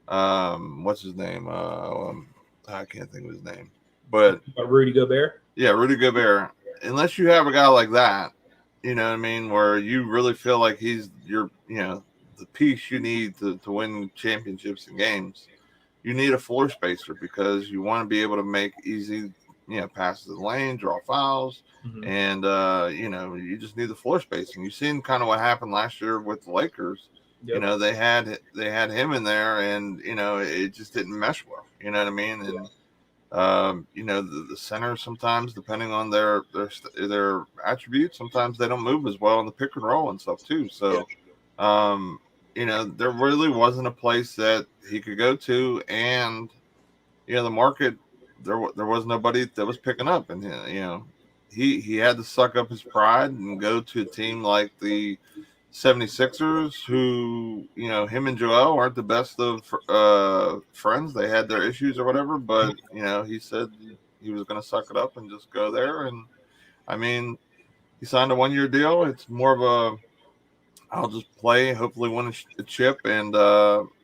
what's his name? I can't think of his name. But Rudy Gobert? Yeah, Rudy Gobert. Unless you have a guy like that, you know what I mean, where you really feel like he's the piece you need to win championships and games, you need a floor spacer because you want to be able to make easy, passes the lane, draw fouls, and you just need the floor spacing. You've seen kind of what happened last year with the Lakers. You know, they had him in there, and you know, it just didn't mesh well. You know what I mean? And you know, the centers sometimes, depending on their attributes, sometimes they don't move as well in the pick and roll and stuff too. So, you know, there really wasn't a place that he could go to, and you know, the market there was nobody that was picking up, and you know, he had to suck up his pride and go to a team like the 76ers, who, you know, him and Joel aren't the best of friends. They had their issues or whatever, but you know, he said he was going to suck it up and just go there. And I mean, he signed a 1-year deal. It's more of a, I'll just play, hopefully win a chip, and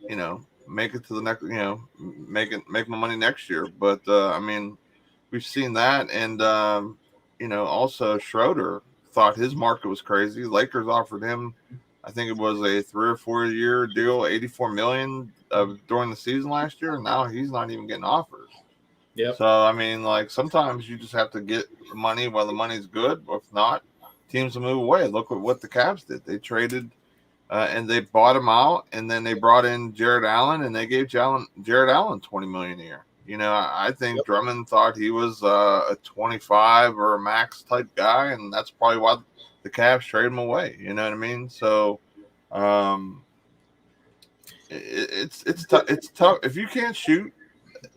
you know, make it to the next, you know, make my money next year. But I mean, we've seen that, and you know, also Schroeder thought his market was crazy. Lakers offered him, I think it was a 3 or 4 year deal, $84 million during the season last year, and now he's not even getting offers. Yeah. So I mean, like, sometimes you just have to get money while the money's good. If not, teams will move away. Look at what the Cavs did. They traded and they bought him out, and then they brought in Jared Allen, and they gave Jared Allen $20 million a year. You know, I think Drummond thought he was a 25 or a max type guy, and that's probably why the Cavs traded him away. You know what I mean? So, it's tough if you can't shoot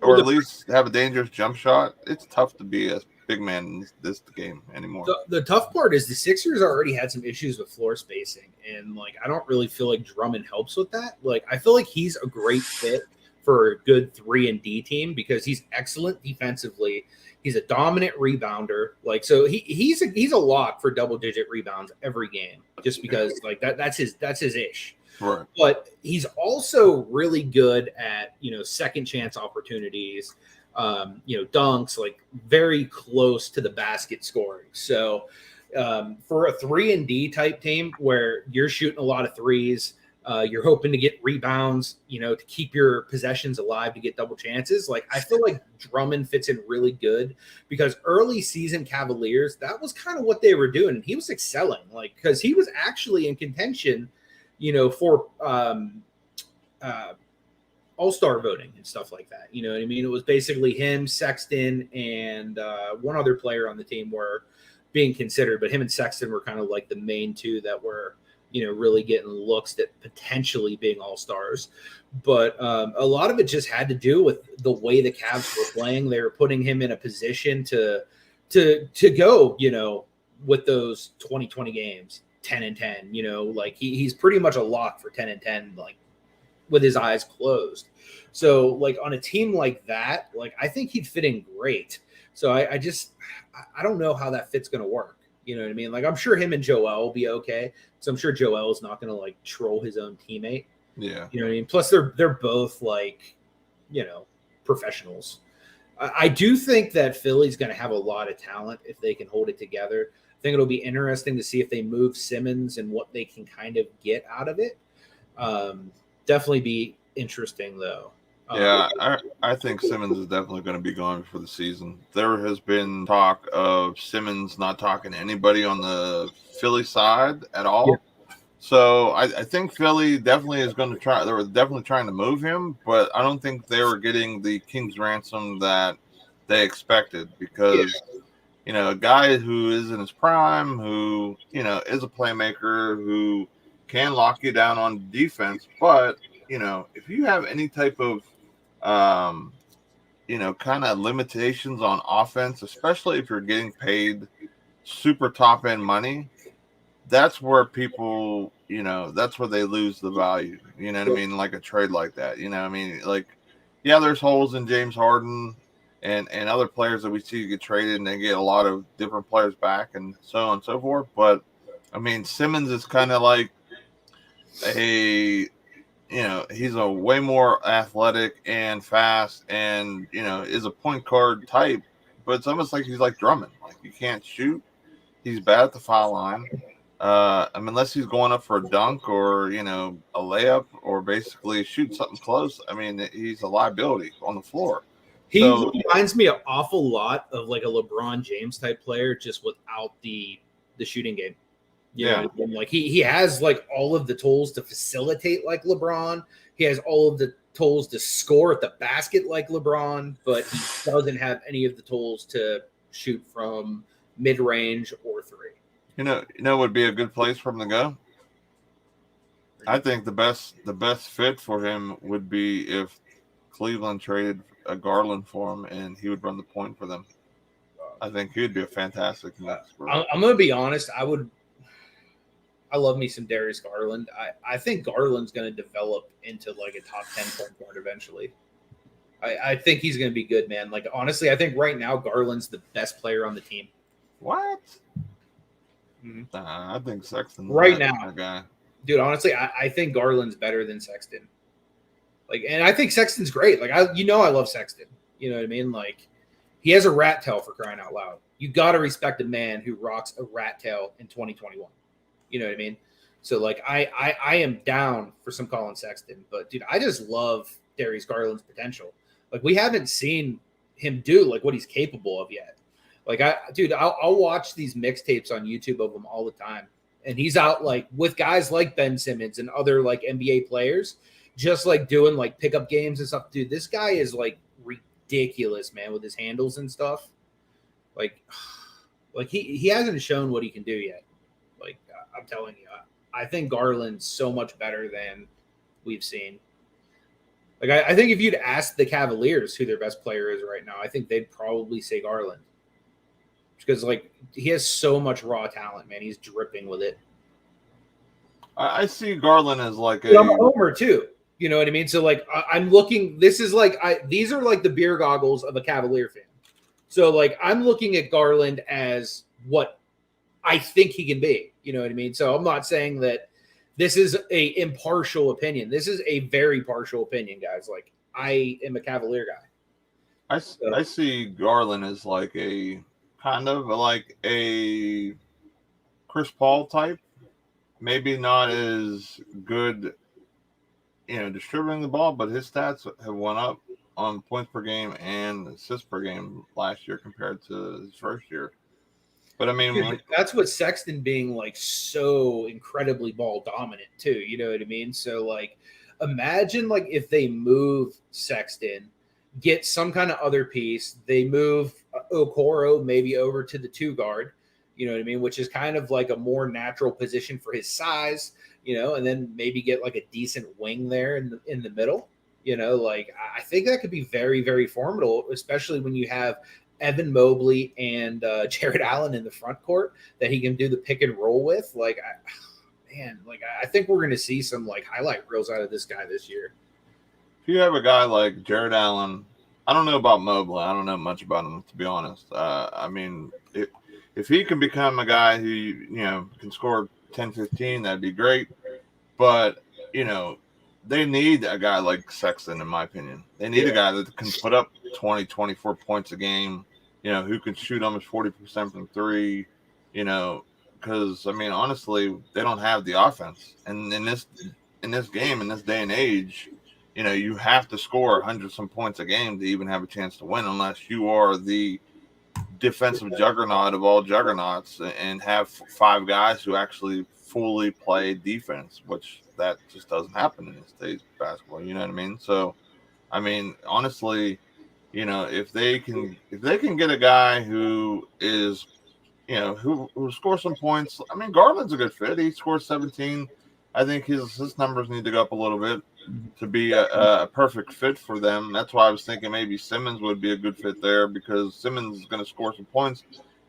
or at least have a dangerous jump shot. It's tough to be a big man in this game anymore. The tough part is the Sixers already had some issues with floor spacing, and like I don't really feel like Drummond helps with that. Like I feel like he's a great fit for a good 3-and-D team because he's excellent defensively. He's a dominant rebounder. Like, so he's a lock for double-digit rebounds every game just because like that's his ish. Right. But he's also really good at, you know, second chance opportunities, you know, dunks, like very close to the basket scoring. So for a 3-and-D type team where you're shooting a lot of threes, you're hoping to get rebounds, you know, to keep your possessions alive to get double chances. Like, I feel like Drummond fits in really good because early season Cavaliers, that was kind of what they were doing. And he was excelling, like, because he was actually in contention, you know, for all-star voting and stuff like that. You know what I mean? It was basically him, Sexton, and one other player on the team were being considered, but him and Sexton were kind of like the main two that were, you know, really getting looks at potentially being all-stars. But a lot of it just had to do with the way the Cavs were playing. They were putting him in a position to go, you know, with those 2020 games, 10-10, you know, like he's pretty much a lock for 10-10, like with his eyes closed. So like on a team like that, like I think he'd fit in great. So I don't know how that fit's going to work. You know what I mean? Like, I'm sure him and Joel will be okay. So I'm sure Joel is not going to like troll his own teammate. Yeah. You know what I mean? Plus they're both like, you know, professionals. I do think that Philly's going to have a lot of talent if they can hold it together. I think it'll be interesting to see if they move Simmons and what they can kind of get out of it. Definitely be interesting though. Yeah, I think Simmons is definitely going to be gone for the season. There has been talk of Simmons not talking to anybody on the Philly side at all. Yeah. So I think Philly definitely is going to try. They were definitely trying to move him, but I don't think they were getting the king's ransom that they expected because, you know, a guy who is in his prime, who, you know, is a playmaker, who can lock you down on defense, but, you know, if you have any type of you know, kind of limitations on offense, especially if you're getting paid super top end money, that's where people, you know, that's where they lose the value. You know what I mean? Like a trade like that. You know what I mean? Like, yeah, there's holes in James Harden and other players that we see get traded and they get a lot of different players back and so on and so forth. But I mean, Simmons is kind of like you know, he's a way more athletic and fast and, you know, is a point guard type, but it's almost like he's like Drummond. Like, you can't shoot. He's bad at the foul line. I mean, unless he's going up for a dunk or, you know, a layup or basically shoot something close, I mean, he's a liability on the floor. He reminds me an awful lot of like a LeBron James type player, just without the shooting game. You know what I mean? Like he has like all of the tools to facilitate like LeBron. He has all of the tools to score at the basket like LeBron, but he doesn't have any of the tools to shoot from mid-range or three. You know would be a good place for him to go? I think the best fit for him would be if Cleveland traded a Garland for him and he would run the point for them. I think he would be a fantastic mix. I'm going to be honest. I love me some Darius Garland. I think Garland's going to develop into like a top 10 point guard eventually. I think he's going to be good, man. Like, honestly, I think right now Garland's the best player on the team. What? I think Sexton right now, that guy. Dude, honestly, I think Garland's better than Sexton. Like, and I think Sexton's great. Like, I love Sexton. You know what I mean? Like, he has a rat tail, for crying out loud. You got to respect a man who rocks a rat tail in 2021. You know what I mean? So, like, I am down for some Colin Sexton. But, dude, I just love Darius Garland's potential. Like, we haven't seen him do, like, what he's capable of yet. Like, I'll watch these mixtapes on YouTube of him all the time. And he's out, like, with guys like Ben Simmons and other, like, NBA players, just, like, doing, like, pickup games and stuff. Dude, this guy is, like, ridiculous, man, with his handles and stuff. Like he hasn't shown what he can do yet. Like, I'm telling you, I think Garland's so much better than we've seen. Like, I think if you'd ask the Cavaliers who their best player is right now, I think they'd probably say Garland. Because, like, he has so much raw talent, man. He's dripping with it. I see Garland as like I'm a homer, too. You know what I mean? So, like, I'm looking – this is like – these are like the beer goggles of a Cavalier fan. So, like, I'm looking at Garland as what I think he can be. You know what I mean? So, I'm not saying that this is a impartial opinion. This is a very partial opinion, guys. Like, I am a Cavalier guy. I see Garland as like a – kind of like a Chris Paul type, maybe not as good, distributing the ball, but his stats have went up on points per game and assists per game last year compared to his first year. But I mean, that's what Sexton being like so incredibly ball dominant too. You know what I mean? So like, imagine like if they move Sexton, get some kind of other piece. They move Okoro maybe over to the 2 guard, you know what I mean? Which is kind of like a more natural position for his size, and then maybe get like a decent wing there in the middle, like I think that could be very, very formidable, especially when you have Evan Mobley and Jared Allen in the front court that he can do the pick and roll with. Like, I think we're going to see some like highlight reels out of this guy this year. If you have a guy like Jared Allen, I don't know about Mobley. I don't know much about him, to be honest. I mean, if he can become a guy who, can score 10, 15, that'd be great. But, they need a guy like Sexton, in my opinion. They need a guy that can put up 20, 24 points a game, who can shoot almost 40% from 3, because, I mean, honestly, they don't have the offense. And in this game, in this day and age, you have to score 100-some points a game to even have a chance to win, unless you are the defensive juggernaut of all juggernauts and have 5 guys who actually fully play defense, which that just doesn't happen in this day's basketball. You know what I mean? So, I mean, honestly, if they can get a guy who is, who scores some points. I mean, Garland's a good fit. He scores 17. I think his numbers need to go up a little bit to be a perfect fit for them. That's why I was thinking maybe Simmons would be a good fit there, because Simmons is going to score some points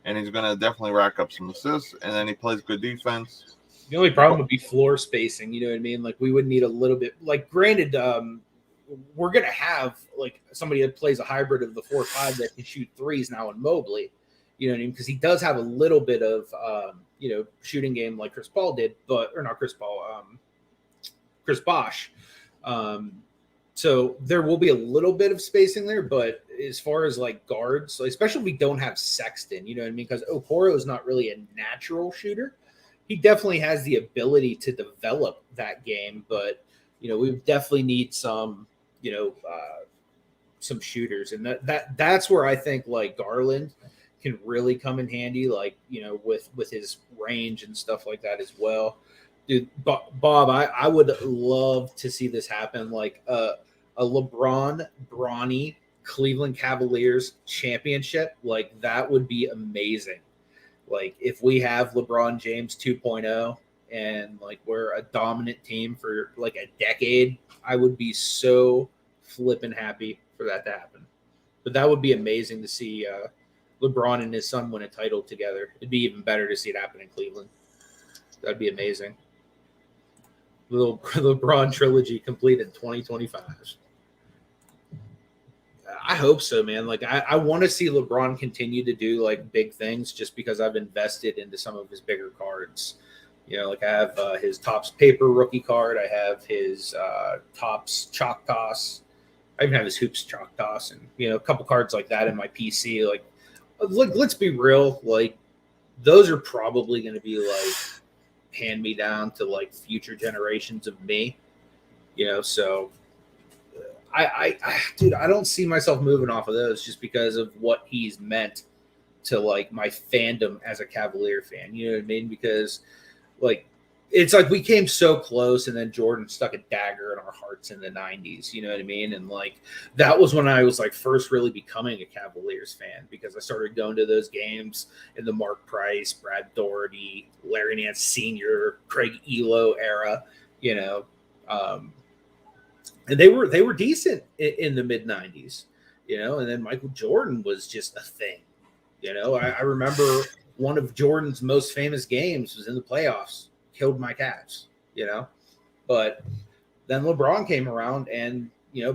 and he's going to definitely rack up some assists, and then he plays good defense. The only problem would be floor spacing. You know what I mean? Like, we would need a little bit. Like, granted, we're going to have like somebody that plays a hybrid of the 4-5 that can shoot threes now in Mobley. You know what I mean? Because he does have a little bit of shooting game like Chris Paul did, Chris Bosh. So there will be a little bit of spacing there, but as far as like guards, like, especially if we don't have Sexton, you know what I mean? Because Okoro is not really a natural shooter. He definitely has the ability to develop that game, but we definitely need some, some shooters, and that's where I think like Garland can really come in handy, like, with his range and stuff like that as well. Dude, Bob, I would love to see this happen, like a LeBron Bronny Cleveland Cavaliers championship. Like, that would be amazing. Like, if we have LeBron James 2.0 and like we're a dominant team for like a decade, I would be so flippin' happy for that to happen. But that would be amazing to see LeBron and his son win a title together. It'd be even better to see it happen in Cleveland. That'd be amazing. Little LeBron trilogy complete in 2025. I hope so, man. Like, I want to see LeBron continue to do like big things just because I've invested into some of his bigger cards. Like I have his Topps paper rookie card. I have his Topps chalk toss. I even have his hoops chalk toss, and a couple cards like that in my PC. Like, let's be real. Like, those are probably going to be like hand me down to like future generations of me. So dude, I don't see myself moving off of those just because of what he's meant to like my fandom as a Cavalier fan. You know what I mean? Because like, it's like we came so close, and then Jordan stuck a dagger in our hearts in the 90s. You know what I mean? And like, that was when I was like first really becoming a Cavaliers fan, because I started going to those games in the Mark Price, Brad Daugherty, Larry Nance Sr., Craig Elo era, and they were decent in the mid 90s, and then Michael Jordan was just a thing. I remember one of Jordan's most famous games was in the playoffs, killed my Cavs, but then LeBron came around, and,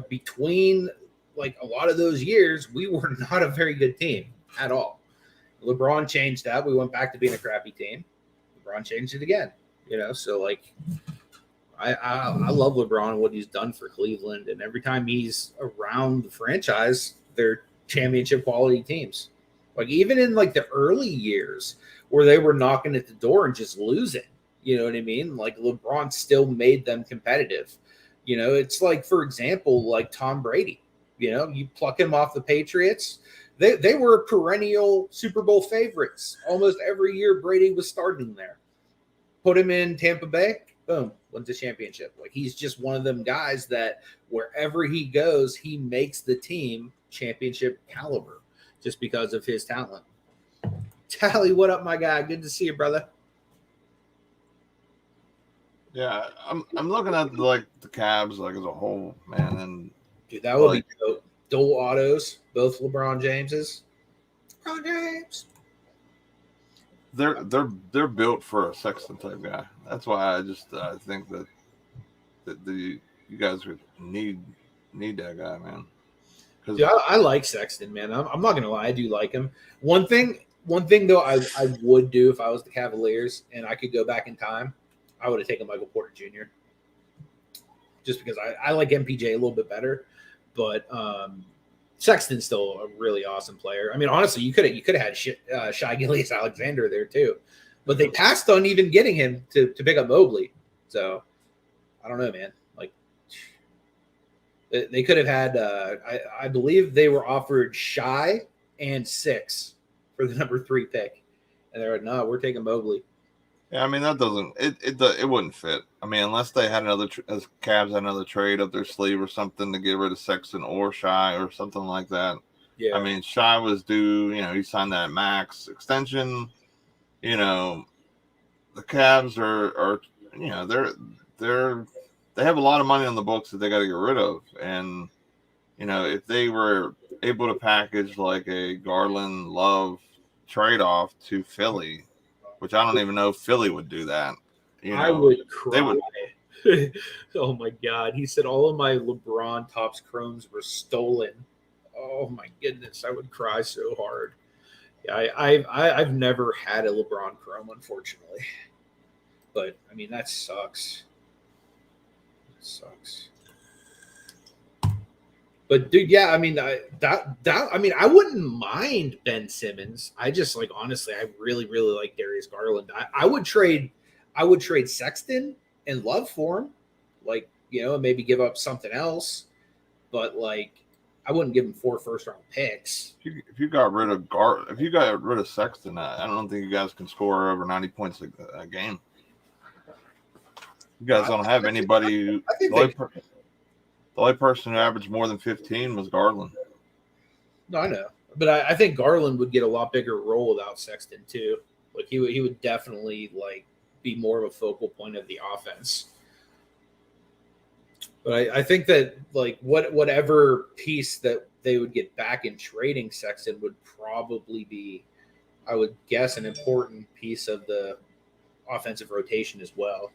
between like a lot of those years, we were not a very good team at all. LeBron changed that. We went back to being a crappy team. LeBron changed it again, so like, I love LeBron and what he's done for Cleveland, and every time he's around the franchise, they're championship quality teams. Like, even in like the early years where they were knocking at the door and just losing, you know what I mean? Like, LeBron still made them competitive. It's like, for example, like Tom Brady. You pluck him off the Patriots, they were perennial Super Bowl favorites. Almost every year Brady was starting there. Put him in Tampa Bay, boom, wins the championship. Like, he's just one of them guys that wherever he goes, he makes the team championship caliber just because of his talent. Tally, what up, my guy? Good to see you, brother. Yeah, I'm looking at like the Cavs like as a whole, man, and dude, that would be dope. Dual autos, both LeBron Jameses. LeBron James. They're built for a Sexton type guy. That's why I think that you guys would need that guy, man. Yeah, I like Sexton, man. I'm not gonna lie, I do like him. One thing though, I would do if I was the Cavaliers and I could go back in time, I would have taken Michael Porter Jr. Just because I like MPJ a little bit better, but Sexton's still a really awesome player. I mean, honestly, you could have had Shai Gilgeous-Alexander there too, but they passed on even getting him to pick up Mobley. So I don't know, man. Like, they could have had. I believe they were offered Shai and 6 for the number 3 pick, and they're like, no, we're taking Mobley. Yeah, I mean, that doesn't it wouldn't fit. I mean, unless they had as Cavs had another trade up their sleeve or something to get rid of Sexton or Shai or something like that. Yeah, I mean, Shai was due. He signed that max extension. The Cavs are they have a lot of money on the books that they got to get rid of, and if they were able to package like a Garland Love trade off to Philly. Which I don't even know if Philly would do that. I would cry. They would. Oh my God! He said all of my LeBron Topps chromes were stolen. Oh my goodness! I would cry so hard. Yeah, I've never had a LeBron chrome, unfortunately. But I mean, that sucks. It sucks. But dude, yeah, I mean I wouldn't mind Ben Simmons. I just honestly, I really, really like Darius Garland. I would trade Sexton and Love for him, and maybe give up something else. But I wouldn't give him 4 first-round picks. If you got rid of Sexton, I don't think you guys can score over 90 points a game. You guys don't have anybody. The only person who averaged more than 15 was Garland. No, I know, but I think Garland would get a lot bigger role without Sexton too. Like he would definitely like be more of a focal point of the offense. But I think that like whatever piece that they would get back in trading Sexton would probably be, I would guess, an important piece of the offensive rotation as well.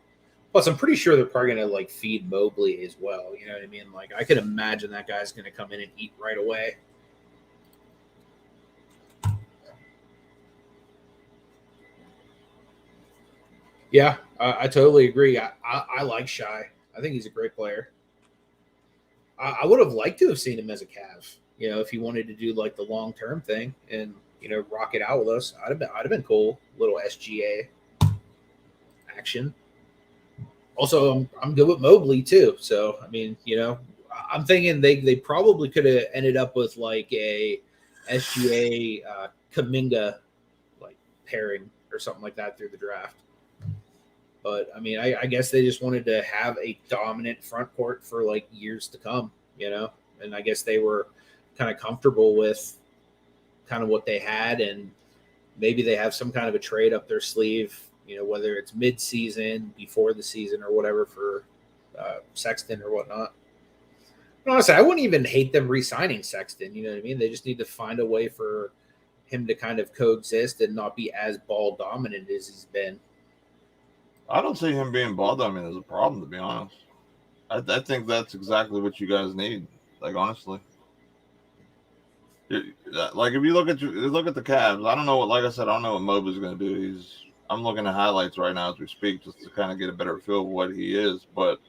Plus, I'm pretty sure they're probably going to like feed Mobley as well. You know what I mean? Like I could imagine that guy's going to come in and eat right away. Yeah, I totally agree. I like Shy. I think he's a great player. I would have liked to have seen him as a Cav. You know, if he wanted to do like the long term thing and rock it out with us, I'd have been cool. Little SGA action. Also, I'm good with Mobley too. So I mean, I'm thinking they probably could have ended up with like a SGA Kuminga like pairing or something like that through the draft. But I mean, I guess they just wanted to have a dominant front court for like years to come, and I guess they were kind of comfortable with kind of what they had, and maybe they have some kind of a trade up their sleeve, whether it's mid-season, before the season, or whatever for Sexton or whatnot. But honestly, I wouldn't even hate them re-signing Sexton. You know what I mean? They just need to find a way for him to kind of coexist and not be as ball dominant as he's been. I don't see him being ball dominant as a problem, to be honest. I think that's exactly what you guys need. Like honestly, like if you look at the Cavs, I don't know what. Like I said, I don't know what Mobley's going to do. I'm looking at highlights right now as we speak, just to kind of get a better feel of what he is. But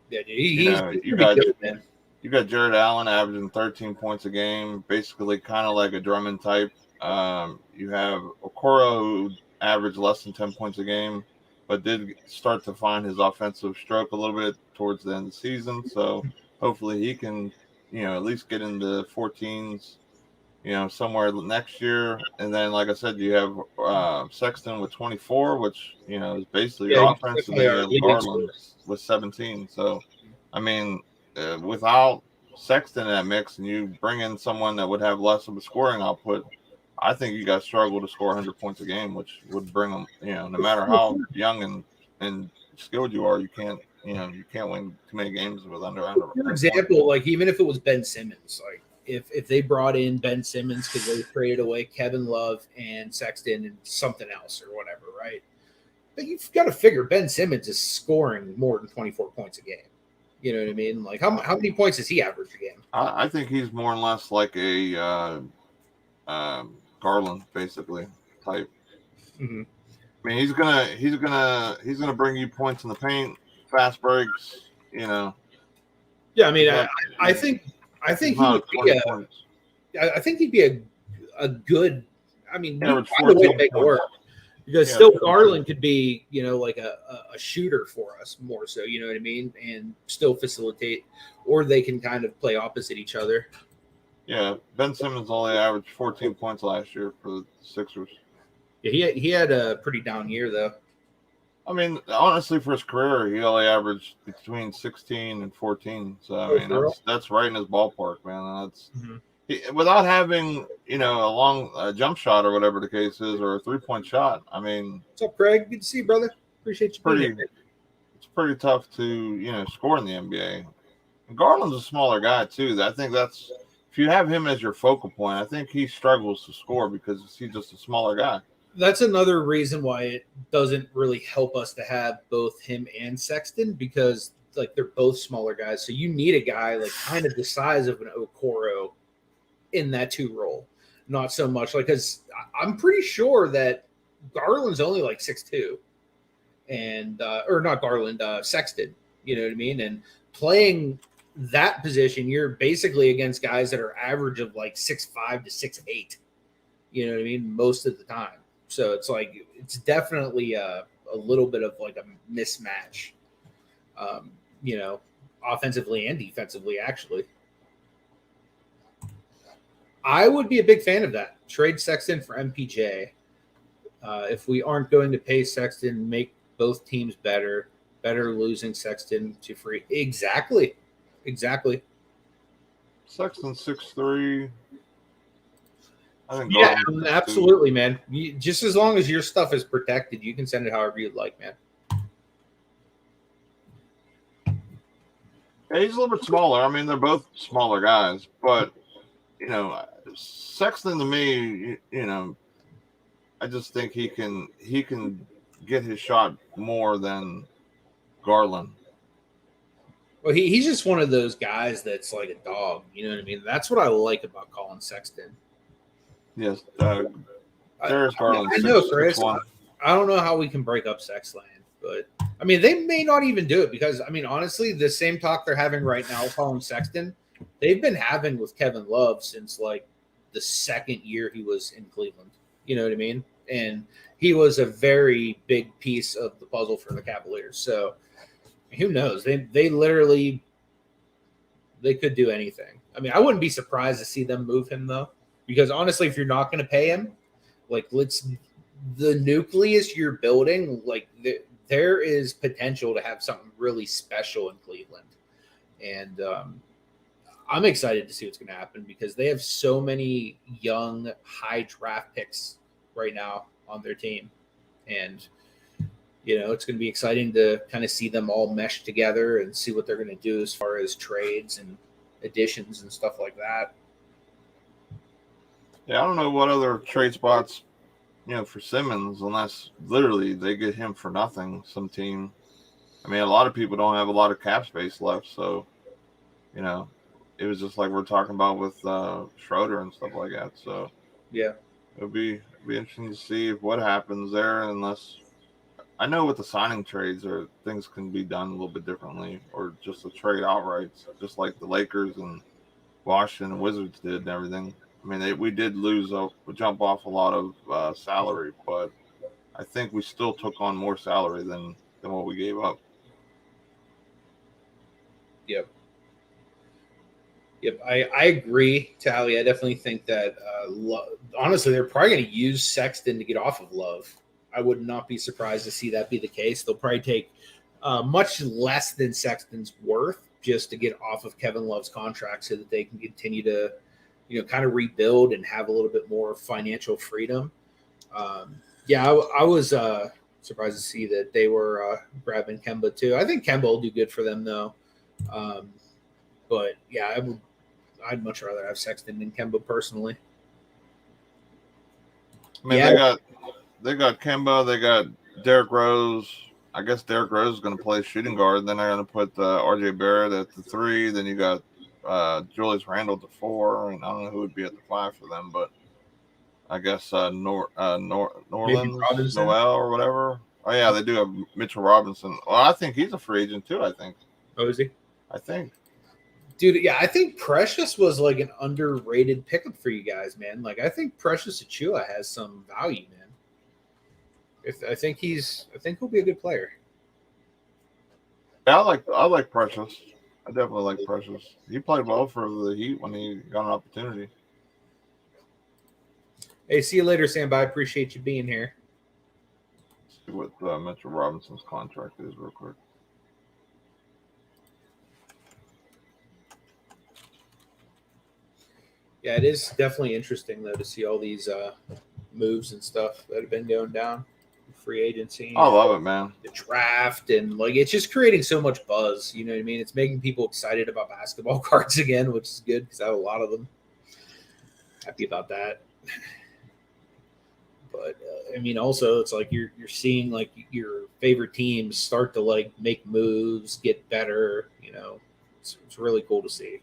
yeah, you got Jared Allen averaging 13 points a game, basically kind of like a Drummond type. You have Okoro, who averaged less than 10 points a game, but did start to find his offensive stroke a little bit towards the end of the season. So hopefully he can, at least get into 14s, somewhere next year. And then, like I said, you have Sexton with 24, which, is basically your offense, and then you have Garland with 17. So, I mean, without Sexton in that mix and you bring in someone that would have less of a scoring output, I think you guys struggle to score 100 points a game, which would bring them, no matter how young and skilled you are, you can't win too many games with under. For example, like even if it was Ben Simmons, like if they brought in Ben Simmons because they traded away Kevin Love and Sexton and something else or whatever, right? But you've got to figure Ben Simmons is scoring more than 24 points a game. You know what I mean? Like how many points does he average a game? I think he's more or less like a Garland, basically type. Mm-hmm. I mean, he's gonna bring you points in the paint, fast breaks. Yeah, I mean, I think he would be I think he'd be a good. I mean, find a way to make it work because still Garland could be like a shooter for us more so. You know what I mean, and still facilitate, or they can kind of play opposite each other. Yeah, Ben Simmons only averaged 14 points last year for the Sixers. Yeah, he had a pretty down year though. I mean, honestly, for his career, he only averaged between 16 and 14. So I mean, that's right in his ballpark, man. That's without having a long jump shot or whatever the case is, or a 3-point shot. I mean, what's up, Craig? Good to see you, brother. Appreciate you. It's pretty tough to score in the NBA. And Garland's a smaller guy too. I think that's. If you have him as your focal point, I think he struggles to score because he's just a smaller guy. That's another reason why it doesn't really help us to have both him and Sexton because like they're both smaller guys. So you need a guy like kind of the size of an Okoro in that 2 role. Not so much like because I'm pretty sure that Garland's only like 6'2", and or not Garland, Sexton. You know what I mean? And playing that position, you're basically against guys that are average of like 6'5" to 6'8". You know what I mean? Most of the time. So it's like it's definitely a little bit of like a mismatch, offensively and defensively, actually. I would be a big fan of that. Trade Sexton for MPJ. If we aren't going to pay Sexton, make both teams better. Better losing Sexton to free. Exactly. Sexton 6'3". I think Yeah, Garland 6'2". absolutely, man. Just as long as your stuff is protected, you can send it however you'd like, man. Yeah, he's a little bit smaller. I mean, they're both smaller guys, but Sexton to me, I just think he can get his shot more than Garland. Well, he's just one of those guys that's like a dog. You know what I mean? That's what I like about Colin Sexton. Yes, Darius Garland. I know, 6'1". I don't know how we can break up Sexland, but I mean, they may not even do it because I mean, honestly, the same talk they're having right now, Colin Sexton, they've been having with Kevin Love since like the second year he was in Cleveland. You know what I mean? And he was a very big piece of the puzzle for the Cavaliers. So who knows? They literally they could do anything. I mean, I wouldn't be surprised to see them move him though, because honestly, if you're not going to pay him, like the nucleus you're building, like there is potential to have something really special in Cleveland, and I'm excited to see what's going to happen because they have so many young, high draft picks right now on their team, and it's going to be exciting to kind of see them all mesh together and see what they're going to do as far as trades and additions and stuff like that. Yeah, I don't know what other trade spots, for Simmons, unless literally they get him for nothing. Some team. I mean, a lot of people don't have a lot of cap space left, so it was just like we're talking about with Schroeder and stuff like that. So yeah, it'll be interesting to see what happens there. Unless I know with the signing trades, or things can be done a little bit differently, or just a trade outright, just like the Lakers and Washington and Wizards did and everything. I mean, we did jump off a lot of salary, but I think we still took on more salary than what we gave up. Yep, I agree, Tally. I definitely think that, honestly, they're probably going to use Sexton to get off of Love. I would not be surprised to see that be the case. They'll probably take much less than Sexton's worth just to get off of Kevin Love's contract so that they can continue to, kind of rebuild and have a little bit more financial freedom. I was surprised to see that they were grabbing Kemba too. I think Kemba will do good for them though. But yeah, I'd much rather have Sexton than Kemba personally. I mean, they got Kemba, they got Derrick Rose. I guess Derrick Rose is going to play shooting guard. Then they're going to put R.J. Barrett at the 3. Then you got Julius Randle at the 4, and I don't know who would be at the 5 for them, but I guess Norland, Noel or whatever. Oh yeah, they do have Mitchell Robinson. Well, I think he's a free agent too. I think. Oh, is he? I think. Dude, yeah, I think Precious was like an underrated pickup for you guys, man. Like, I think Precious Achiuwa has some value, man. I think he'll be a good player. Yeah, I like Precious. I definitely like Precious. He played well for the Heat when he got an opportunity. Hey, see you later, Sam. I appreciate you being here. Let's see what Mitchell Robinson's contract is real quick. Yeah, it is definitely interesting though to see all these moves and stuff that have been going down, free agency. I love it, man. The draft and like it's just creating so much buzz. You know what I mean? It's making people excited about basketball cards again, which is good because I have a lot of them. Happy about that. But I mean, also it's like you're seeing like your favorite teams start to like make moves, get better. It's really cool to see.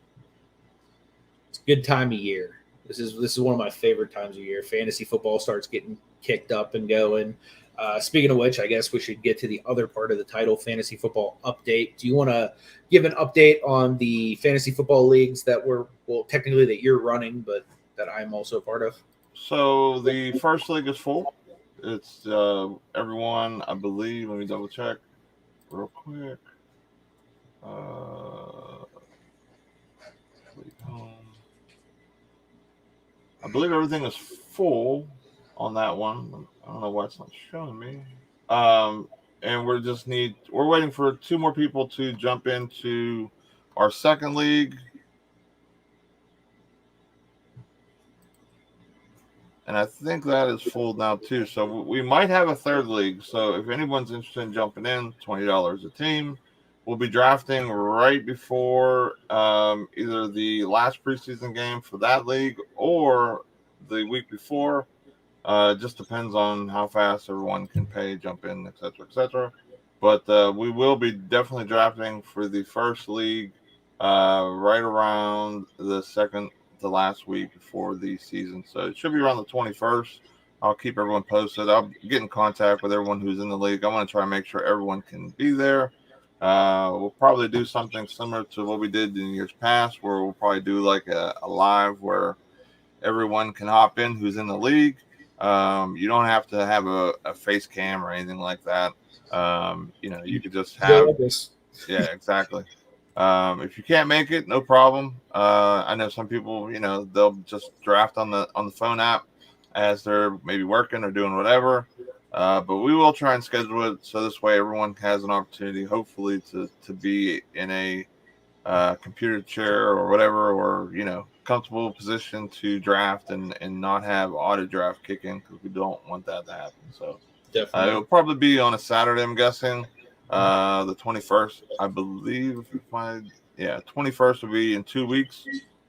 It's a good time of year. This is one of my favorite times of year. Fantasy football starts getting kicked up and going. Speaking of which, I guess we should get to the other part of the title, fantasy football update. Do you want to give an update on the fantasy football leagues that technically that you're running, but that I'm also a part of? So the first league is full. It's everyone, I believe. Let me double check real quick. I believe everything is full on that one. I don't know why it's not showing me. And we're waiting for 2 more people to jump into our second league. And I think that is full now too. So we might have a third league. So if anyone's interested in jumping in, $20 a team. We'll be drafting right before either the last preseason game for that league or the week before. Just depends on how fast everyone can pay, jump in, et cetera, et cetera. But we will be definitely drafting for the first league right around the second to last week before the season. So it should be around the 21st. I'll keep everyone posted. I'll get in contact with everyone who's in the league. I want to try and make sure everyone can be there. We'll probably do something similar to what we did in years past, where we'll probably do like a live where everyone can hop in who's in the league. You don't have to have a face cam or anything like that. You could just have, yeah, exactly. If you can't make it, no problem. I know some people, they'll just draft on the phone app as they're maybe working or doing whatever. But we will try and schedule it so this way everyone has an opportunity, hopefully, to be in a computer chair or whatever, or comfortable position to draft and not have auto draft kick in, because we don't want that to happen. So Definitely. it'll probably be on a Saturday, I'm guessing. The 21st, I believe. 21st will be in 2 weeks.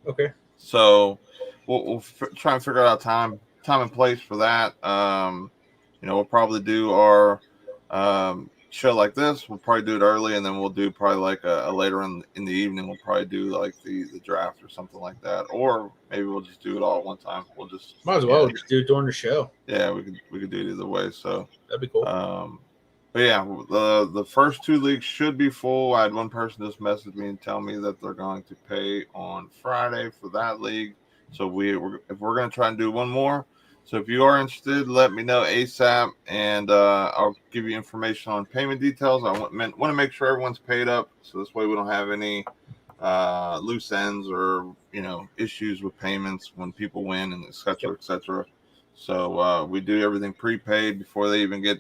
Okay. So we'll try and figure out time and place for that. We'll probably do our show like this. We'll probably do it early, and then we'll do probably like a later in the evening. We'll probably do like the draft or something like that, or maybe we'll just do it all at one time. We'll just might as well just do it during the show. Yeah, we could do it either way. So that'd be cool. But yeah, the first 2 leagues should be full. I had one person just message me and tell me that they're going to pay on Friday for that league. So if we're going to try and do one more. So if you are interested, let me know ASAP, and I'll give you information on payment details. I want to make sure everyone's paid up, so this way we don't have any loose ends or issues with payments when people win, and et cetera, et cetera. So we do everything prepaid before they even get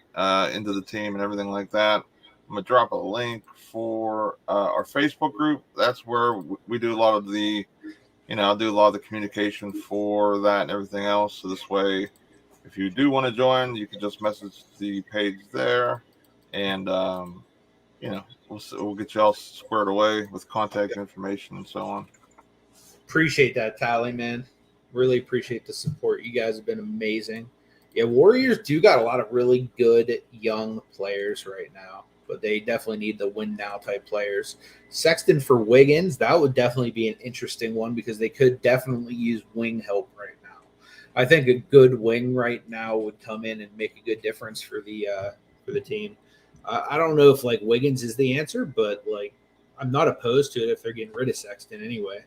into the team and everything like that. I'm going to drop a link for our Facebook group. That's where we do a lot of the, I'll do a lot of the communication for that and everything else. So this way, if you do want to join, you can just message the page there, and, we'll get you all squared away with contact information and so on. Appreciate that, Tally, man. Really appreciate the support. You guys have been amazing. Yeah, Warriors do got a lot of really good young players right now, but they definitely need the win now type players. Sexton for Wiggins, that would definitely be an interesting one, because they could definitely use wing help right now. I think a good wing right now would come in and make a good difference for the team. I don't know if Wiggins is the answer, but I'm not opposed to it if they're getting rid of Sexton anyway.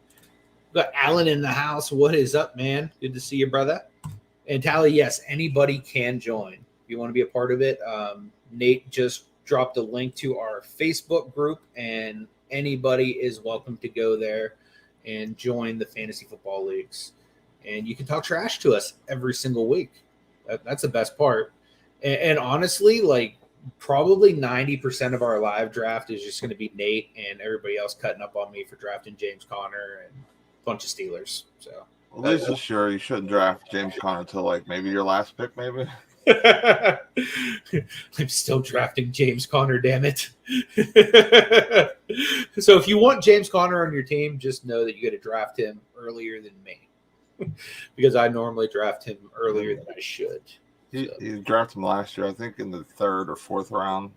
Got Alan in the house. What is up, man? Good to see you, brother. And Tally, yes, anybody can join. If you want to be a part of it, Nate just dropped a link to our Facebook group, and anybody is welcome to go there and join the fantasy football leagues. And you can talk trash to us every single week. That's the best part. And honestly, probably 90% of our live draft is just going to be Nate and everybody else cutting up on me for drafting James Conner and bunch of Steelers. So at least this year you shouldn't draft James Conner until maybe your last pick, maybe. I'm still drafting James Conner, damn it. So if you want James Conner on your team, just know that you got to draft him earlier than me, because I normally draft him earlier than I should. You drafted him last year, I think, in the 3rd or 4th round.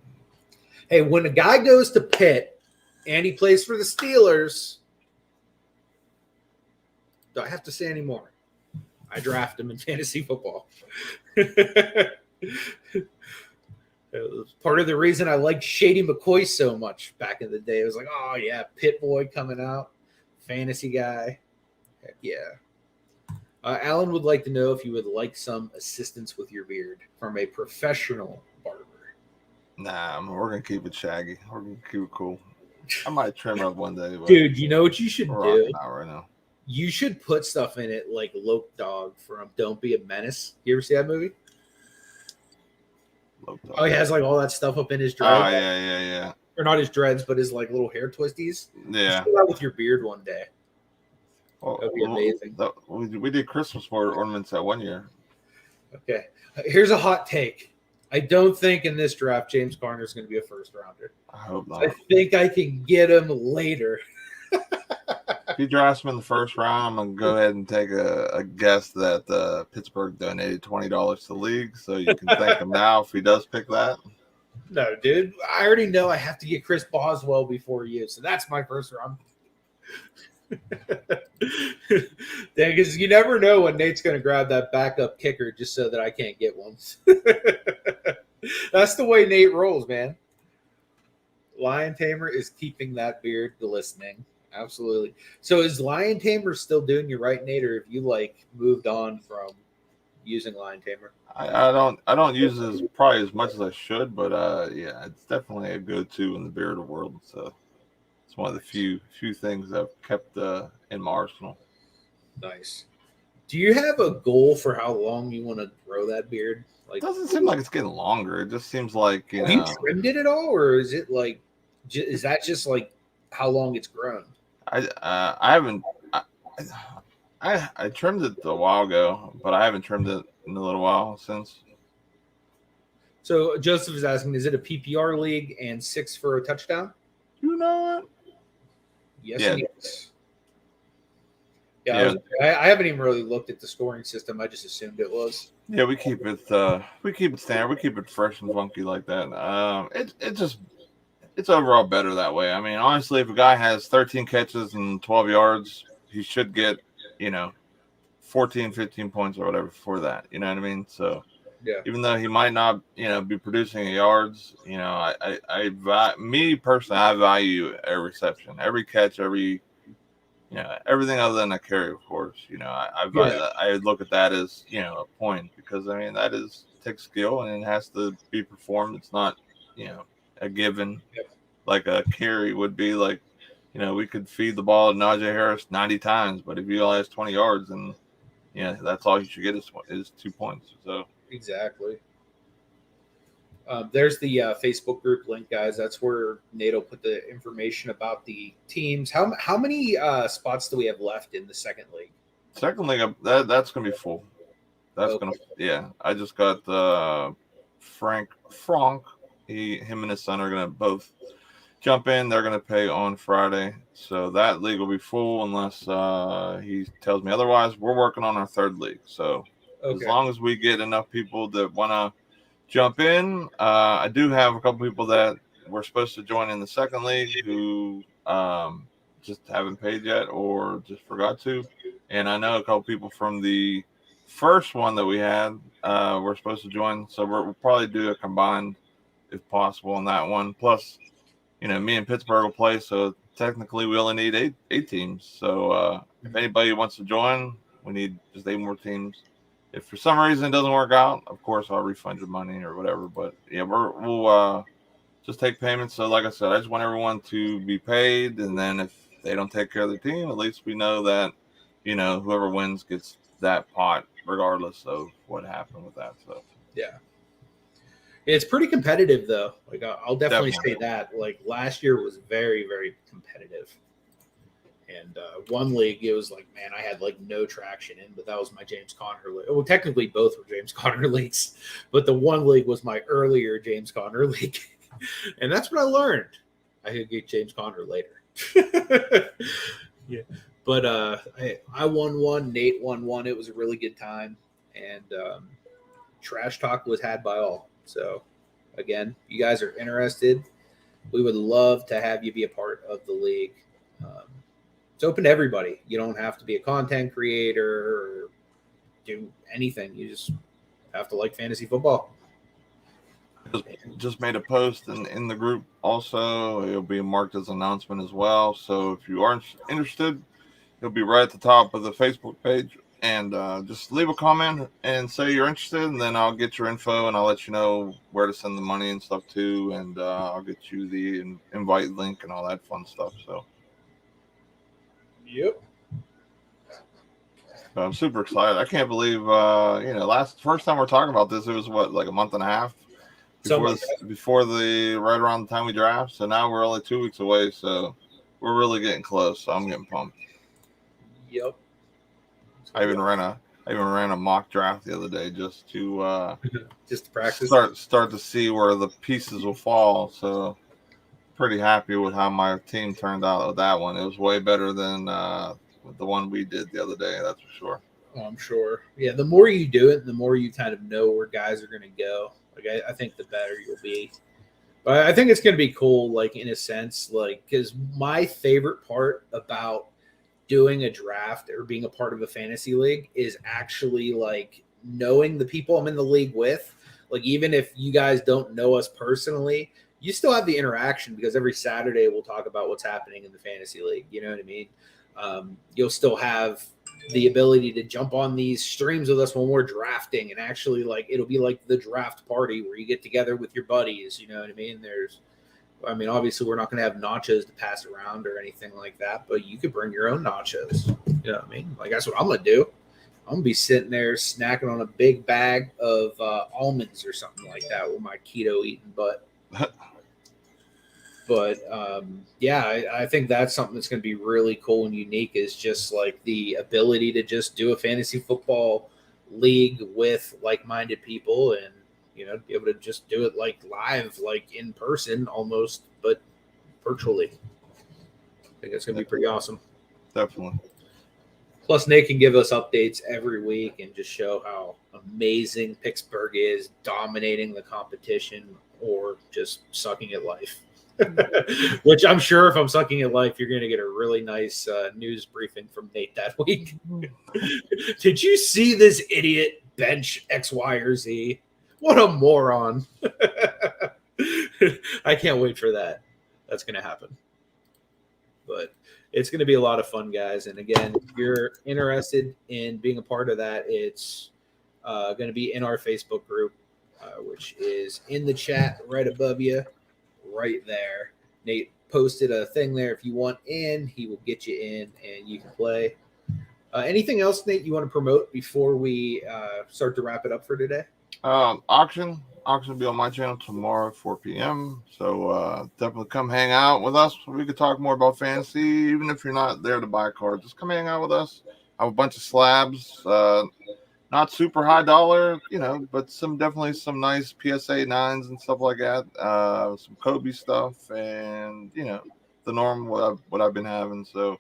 Hey, when a guy goes to Pitt and he plays for the Steelers, do I have to say any more? I draft him in fantasy football. It was part of the reason I liked Shady McCoy so much back in the day. It was like, oh, yeah, Pitt boy coming out, fantasy guy. Heck yeah. Alan would like to know if you would like some assistance with your beard from a professional barber. Nah, we're going to keep it shaggy. We're going to keep it cool. I might trim it up one day. Dude, you know what you should do? Right now. You should put stuff in it like Locke Dog from Don't Be a Menace. You ever see that movie? Oh, he has like all that stuff up in his dreads. Oh yeah. Or not his dreads, but his like little hair twisties. Yeah. Do that with your beard one day. Well, That'd be amazing. We did Christmas ornaments that one year. Okay. Here's a hot take. I don't think in this draft James Conner is going to be a first rounder. I hope not. I think I can get him later. If he drafts him in the first round, I'm going to go ahead and take a guess that Pittsburgh donated $20 to the league. So you can thank him now if he does pick that. No, dude. I already know I have to get Chris Boswell before you. So that's my first round. Because you never know when Nate's going to grab that backup kicker just so that I can't get one. That's the way Nate rolls, man. Lion Tamer is keeping that beard glistening. Absolutely. So is Lion Tamer still doing you right, Nate, or have you like moved on from using Lion Tamer? I don't use it probably as much as I should, but yeah, it's definitely a go-to in the bearded world. So it's one of the few things I've kept in my arsenal. Nice. Do you have a goal for how long you want to grow that beard? Like, It doesn't seem like it's getting longer. It just seems like have you trimmed it at all, or is it like is that just like how long it's grown? I haven't. I trimmed it a while ago, but I haven't trimmed it in a little while since. So Joseph is asking, is it a PPR league and 6 for a touchdown? You know what? Yes, Yeah. it is. Yeah, I haven't even really looked at the scoring system. I just assumed it was. Yeah, we keep it standard. We keep it fresh and funky like that. It's overall better that way. I mean, honestly, if a guy has 13 catches and 12 yards, he should get, 14, 15 points or whatever for that. You know what I mean? So Yeah. even though he might not, be producing yards, me personally, I value every reception, every catch, every, everything other than a carry, of course. I look at that as, a point because, I mean, takes skill and it has to be performed. It's not, a given like a carry would be like, we could feed the ball to Najee Harris 90 times, but if he only has 20 yards, then, that's all he should get is 2 points. So Exactly. There's the Facebook group link, guys. That's where Nate will put the information about the teams. How many spots do we have left in the second league? Second league, that's going to be full. That's Okay. I just got Frank. Him and his son are going to both jump in. They're going to pay on Friday. So that league will be full unless he tells me otherwise. We're working on our third league. So as long as we get enough people that want to jump in, I do have a couple people that were supposed to join in the second league who just haven't paid yet or just forgot to. And I know a couple people from the first one that we had were supposed to join. So we'll probably do a combined if possible on that one. Plus, me and Pittsburgh will play. So technically we only need eight teams. So if anybody wants to join, we need just 8 more teams. If for some reason it doesn't work out, of course I'll refund your money or whatever. But yeah, we'll just take payments. So like I said, I just want everyone to be paid, and then if they don't take care of the team, at least we know that whoever wins gets that pot, regardless of what happened with that. So yeah, it's pretty competitive though. Like I'll definitely say that. Like last year was very, very competitive. And one league, it was like, man, I had like no traction in, but that was my James Conner league. Well, technically both were James Conner leagues, but the one league was my earlier James Conner league. And that's what I learned. I could get James Conner later. Yeah. But I won one, Nate won one. It was a really good time. And trash talk was had by all. So again, if you guys are interested, we would love to have you be a part of the league. It's open to everybody. You don't have to be a content creator or do anything. You just have to like fantasy football. Just made a post in the group also. It'll be marked as an announcement as well. So if you aren't interested, it'll be right at the top of the Facebook page. And just leave a comment and say you're interested, and then I'll get your info and I'll let you know where to send the money and stuff too. And I'll get you the invite link and all that fun stuff. So. Yep. I'm super excited. I can't believe, first time we're talking about this, it was like a month and a half before the right around the time we draft. So now we're only 2 weeks away. So we're really getting close. So I'm getting pumped. Yep. I even ran a mock draft the other day just to practice. Start to see where the pieces will fall. So pretty happy with how my team turned out with that one. It was way better than the one we did the other day. That's for sure. Oh, I'm sure. Yeah, the more you do it, the more you kind of know where guys are going to go. Like I think the better you'll be. But I think it's going to be cool, like in a sense, like because my favorite part about doing a draft or being a part of a fantasy league is actually like knowing the people I'm in the league with. Like even if you guys don't know us personally, you still have the interaction because every Saturday we'll talk about what's happening in the fantasy league. You know what I mean? You'll still have the ability to jump on these streams with us when we're drafting, and actually like it'll be like the draft party where you get together with your buddies. You know what I mean? Obviously we're not going to have nachos to pass around or anything like that, but you could bring your own nachos. You know what I mean? Like that's what I'm going to do. I'm going to be sitting there snacking on a big bag of almonds or something like that with my keto eating butt. But I think that's something that's going to be really cool and unique is just like the ability to just do a fantasy football league with like-minded people and, be able to just do it like live, like in person almost, but virtually. I think it's going to be pretty awesome. Definitely. Plus, Nate can give us updates every week and just show how amazing Pittsburgh is, dominating the competition or just sucking at life. Which I'm sure if I'm sucking at life, you're going to get a really nice news briefing from Nate that week. Did you see this idiot bench X, Y, or Z? What a moron. I can't wait for that. That's going to happen. But it's going to be a lot of fun, guys. And again, if you're interested in being a part of that, it's going to be in our Facebook group, which is in the chat right above you. Right there. Nate posted a thing there. If you want in, he will get you in and you can play. Anything else, Nate, you want to promote before we start to wrap it up for today? Auction will be on my channel tomorrow at 4 p.m. So definitely come hang out with us. We could talk more about fantasy, even if you're not there to buy a card. Just come hang out with us. I have a bunch of slabs. Not super high dollar, but definitely some nice PSA 9s and stuff like that. Some Kobe stuff and, the norm, what I've been having. So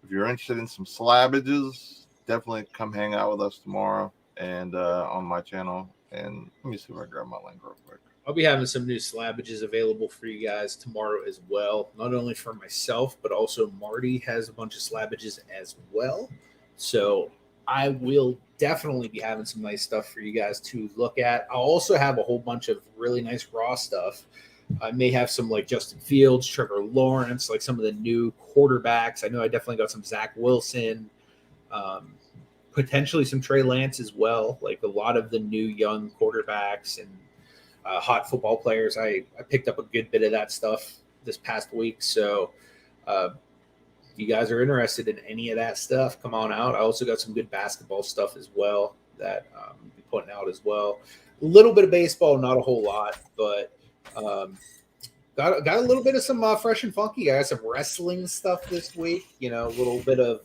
if you're interested in some slabbages, definitely come hang out with us tomorrow and on my channel. And let me see if I grab my link real quick. I'll be having some new slabbages available for you guys tomorrow as well. Not only for myself, but also Marty has a bunch of slabbages as well. So I will definitely be having some nice stuff for you guys to look at. I'll also have a whole bunch of really nice raw stuff. I may have some like Justin Fields, Trevor Lawrence, like some of the new quarterbacks. I know I definitely got some Zach Wilson, potentially some Trey Lance as well. Like a lot of the new young quarterbacks and hot football players. I picked up a good bit of that stuff this past week. So, if you guys are interested in any of that stuff, come on out. I also got some good basketball stuff as well that I'll be putting out as well. A little bit of baseball, not a whole lot, but got a little bit of some fresh and funky. I got some wrestling stuff this week. A little bit of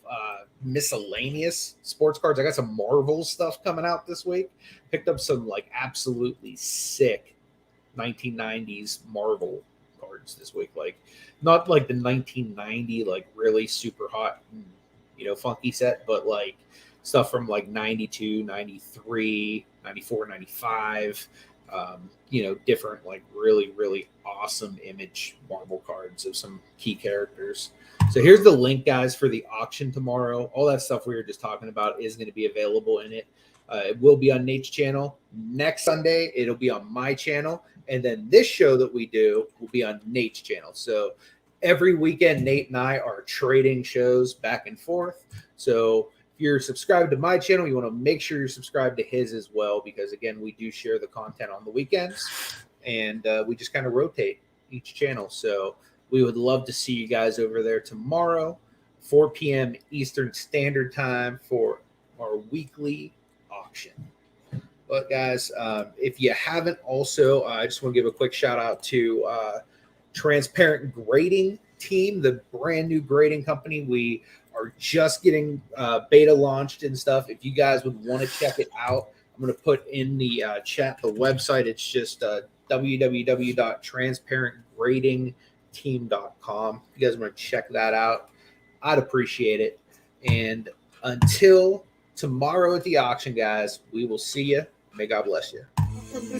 miscellaneous sports cards. I got some Marvel stuff coming out this week. Picked up some like absolutely sick 1990s Marvel cards this week, like not like the 1990 like really super hot funky set, but like stuff from like 92, 93, 94, 95, different like really really awesome image Marvel cards of some key characters. So here's the link, guys, for the auction tomorrow. All that stuff we were just talking about is going to be available in it. It will be on Nate's channel. Next Sunday, it'll be on my channel. And then this show that we do will be on Nate's channel. So every weekend, Nate and I are trading shows back and forth. So if you're subscribed to my channel, you want to make sure you're subscribed to his as well, because, again, we do share the content on the weekends. And we just kind of rotate each channel. So we would love to see you guys over there tomorrow, 4 p.m. Eastern Standard Time for our weekly auction. But guys, if you haven't also, I just want to give a quick shout out to Transparent Grading Team, the brand new grading company. We are just getting beta launched and stuff. If you guys would want to check it out, I'm going to put in the chat the website. It's just www.transparentgradingteam.com. If you guys want to check that out, I'd appreciate it. And until tomorrow at the auction, guys, we will see you. May God bless you.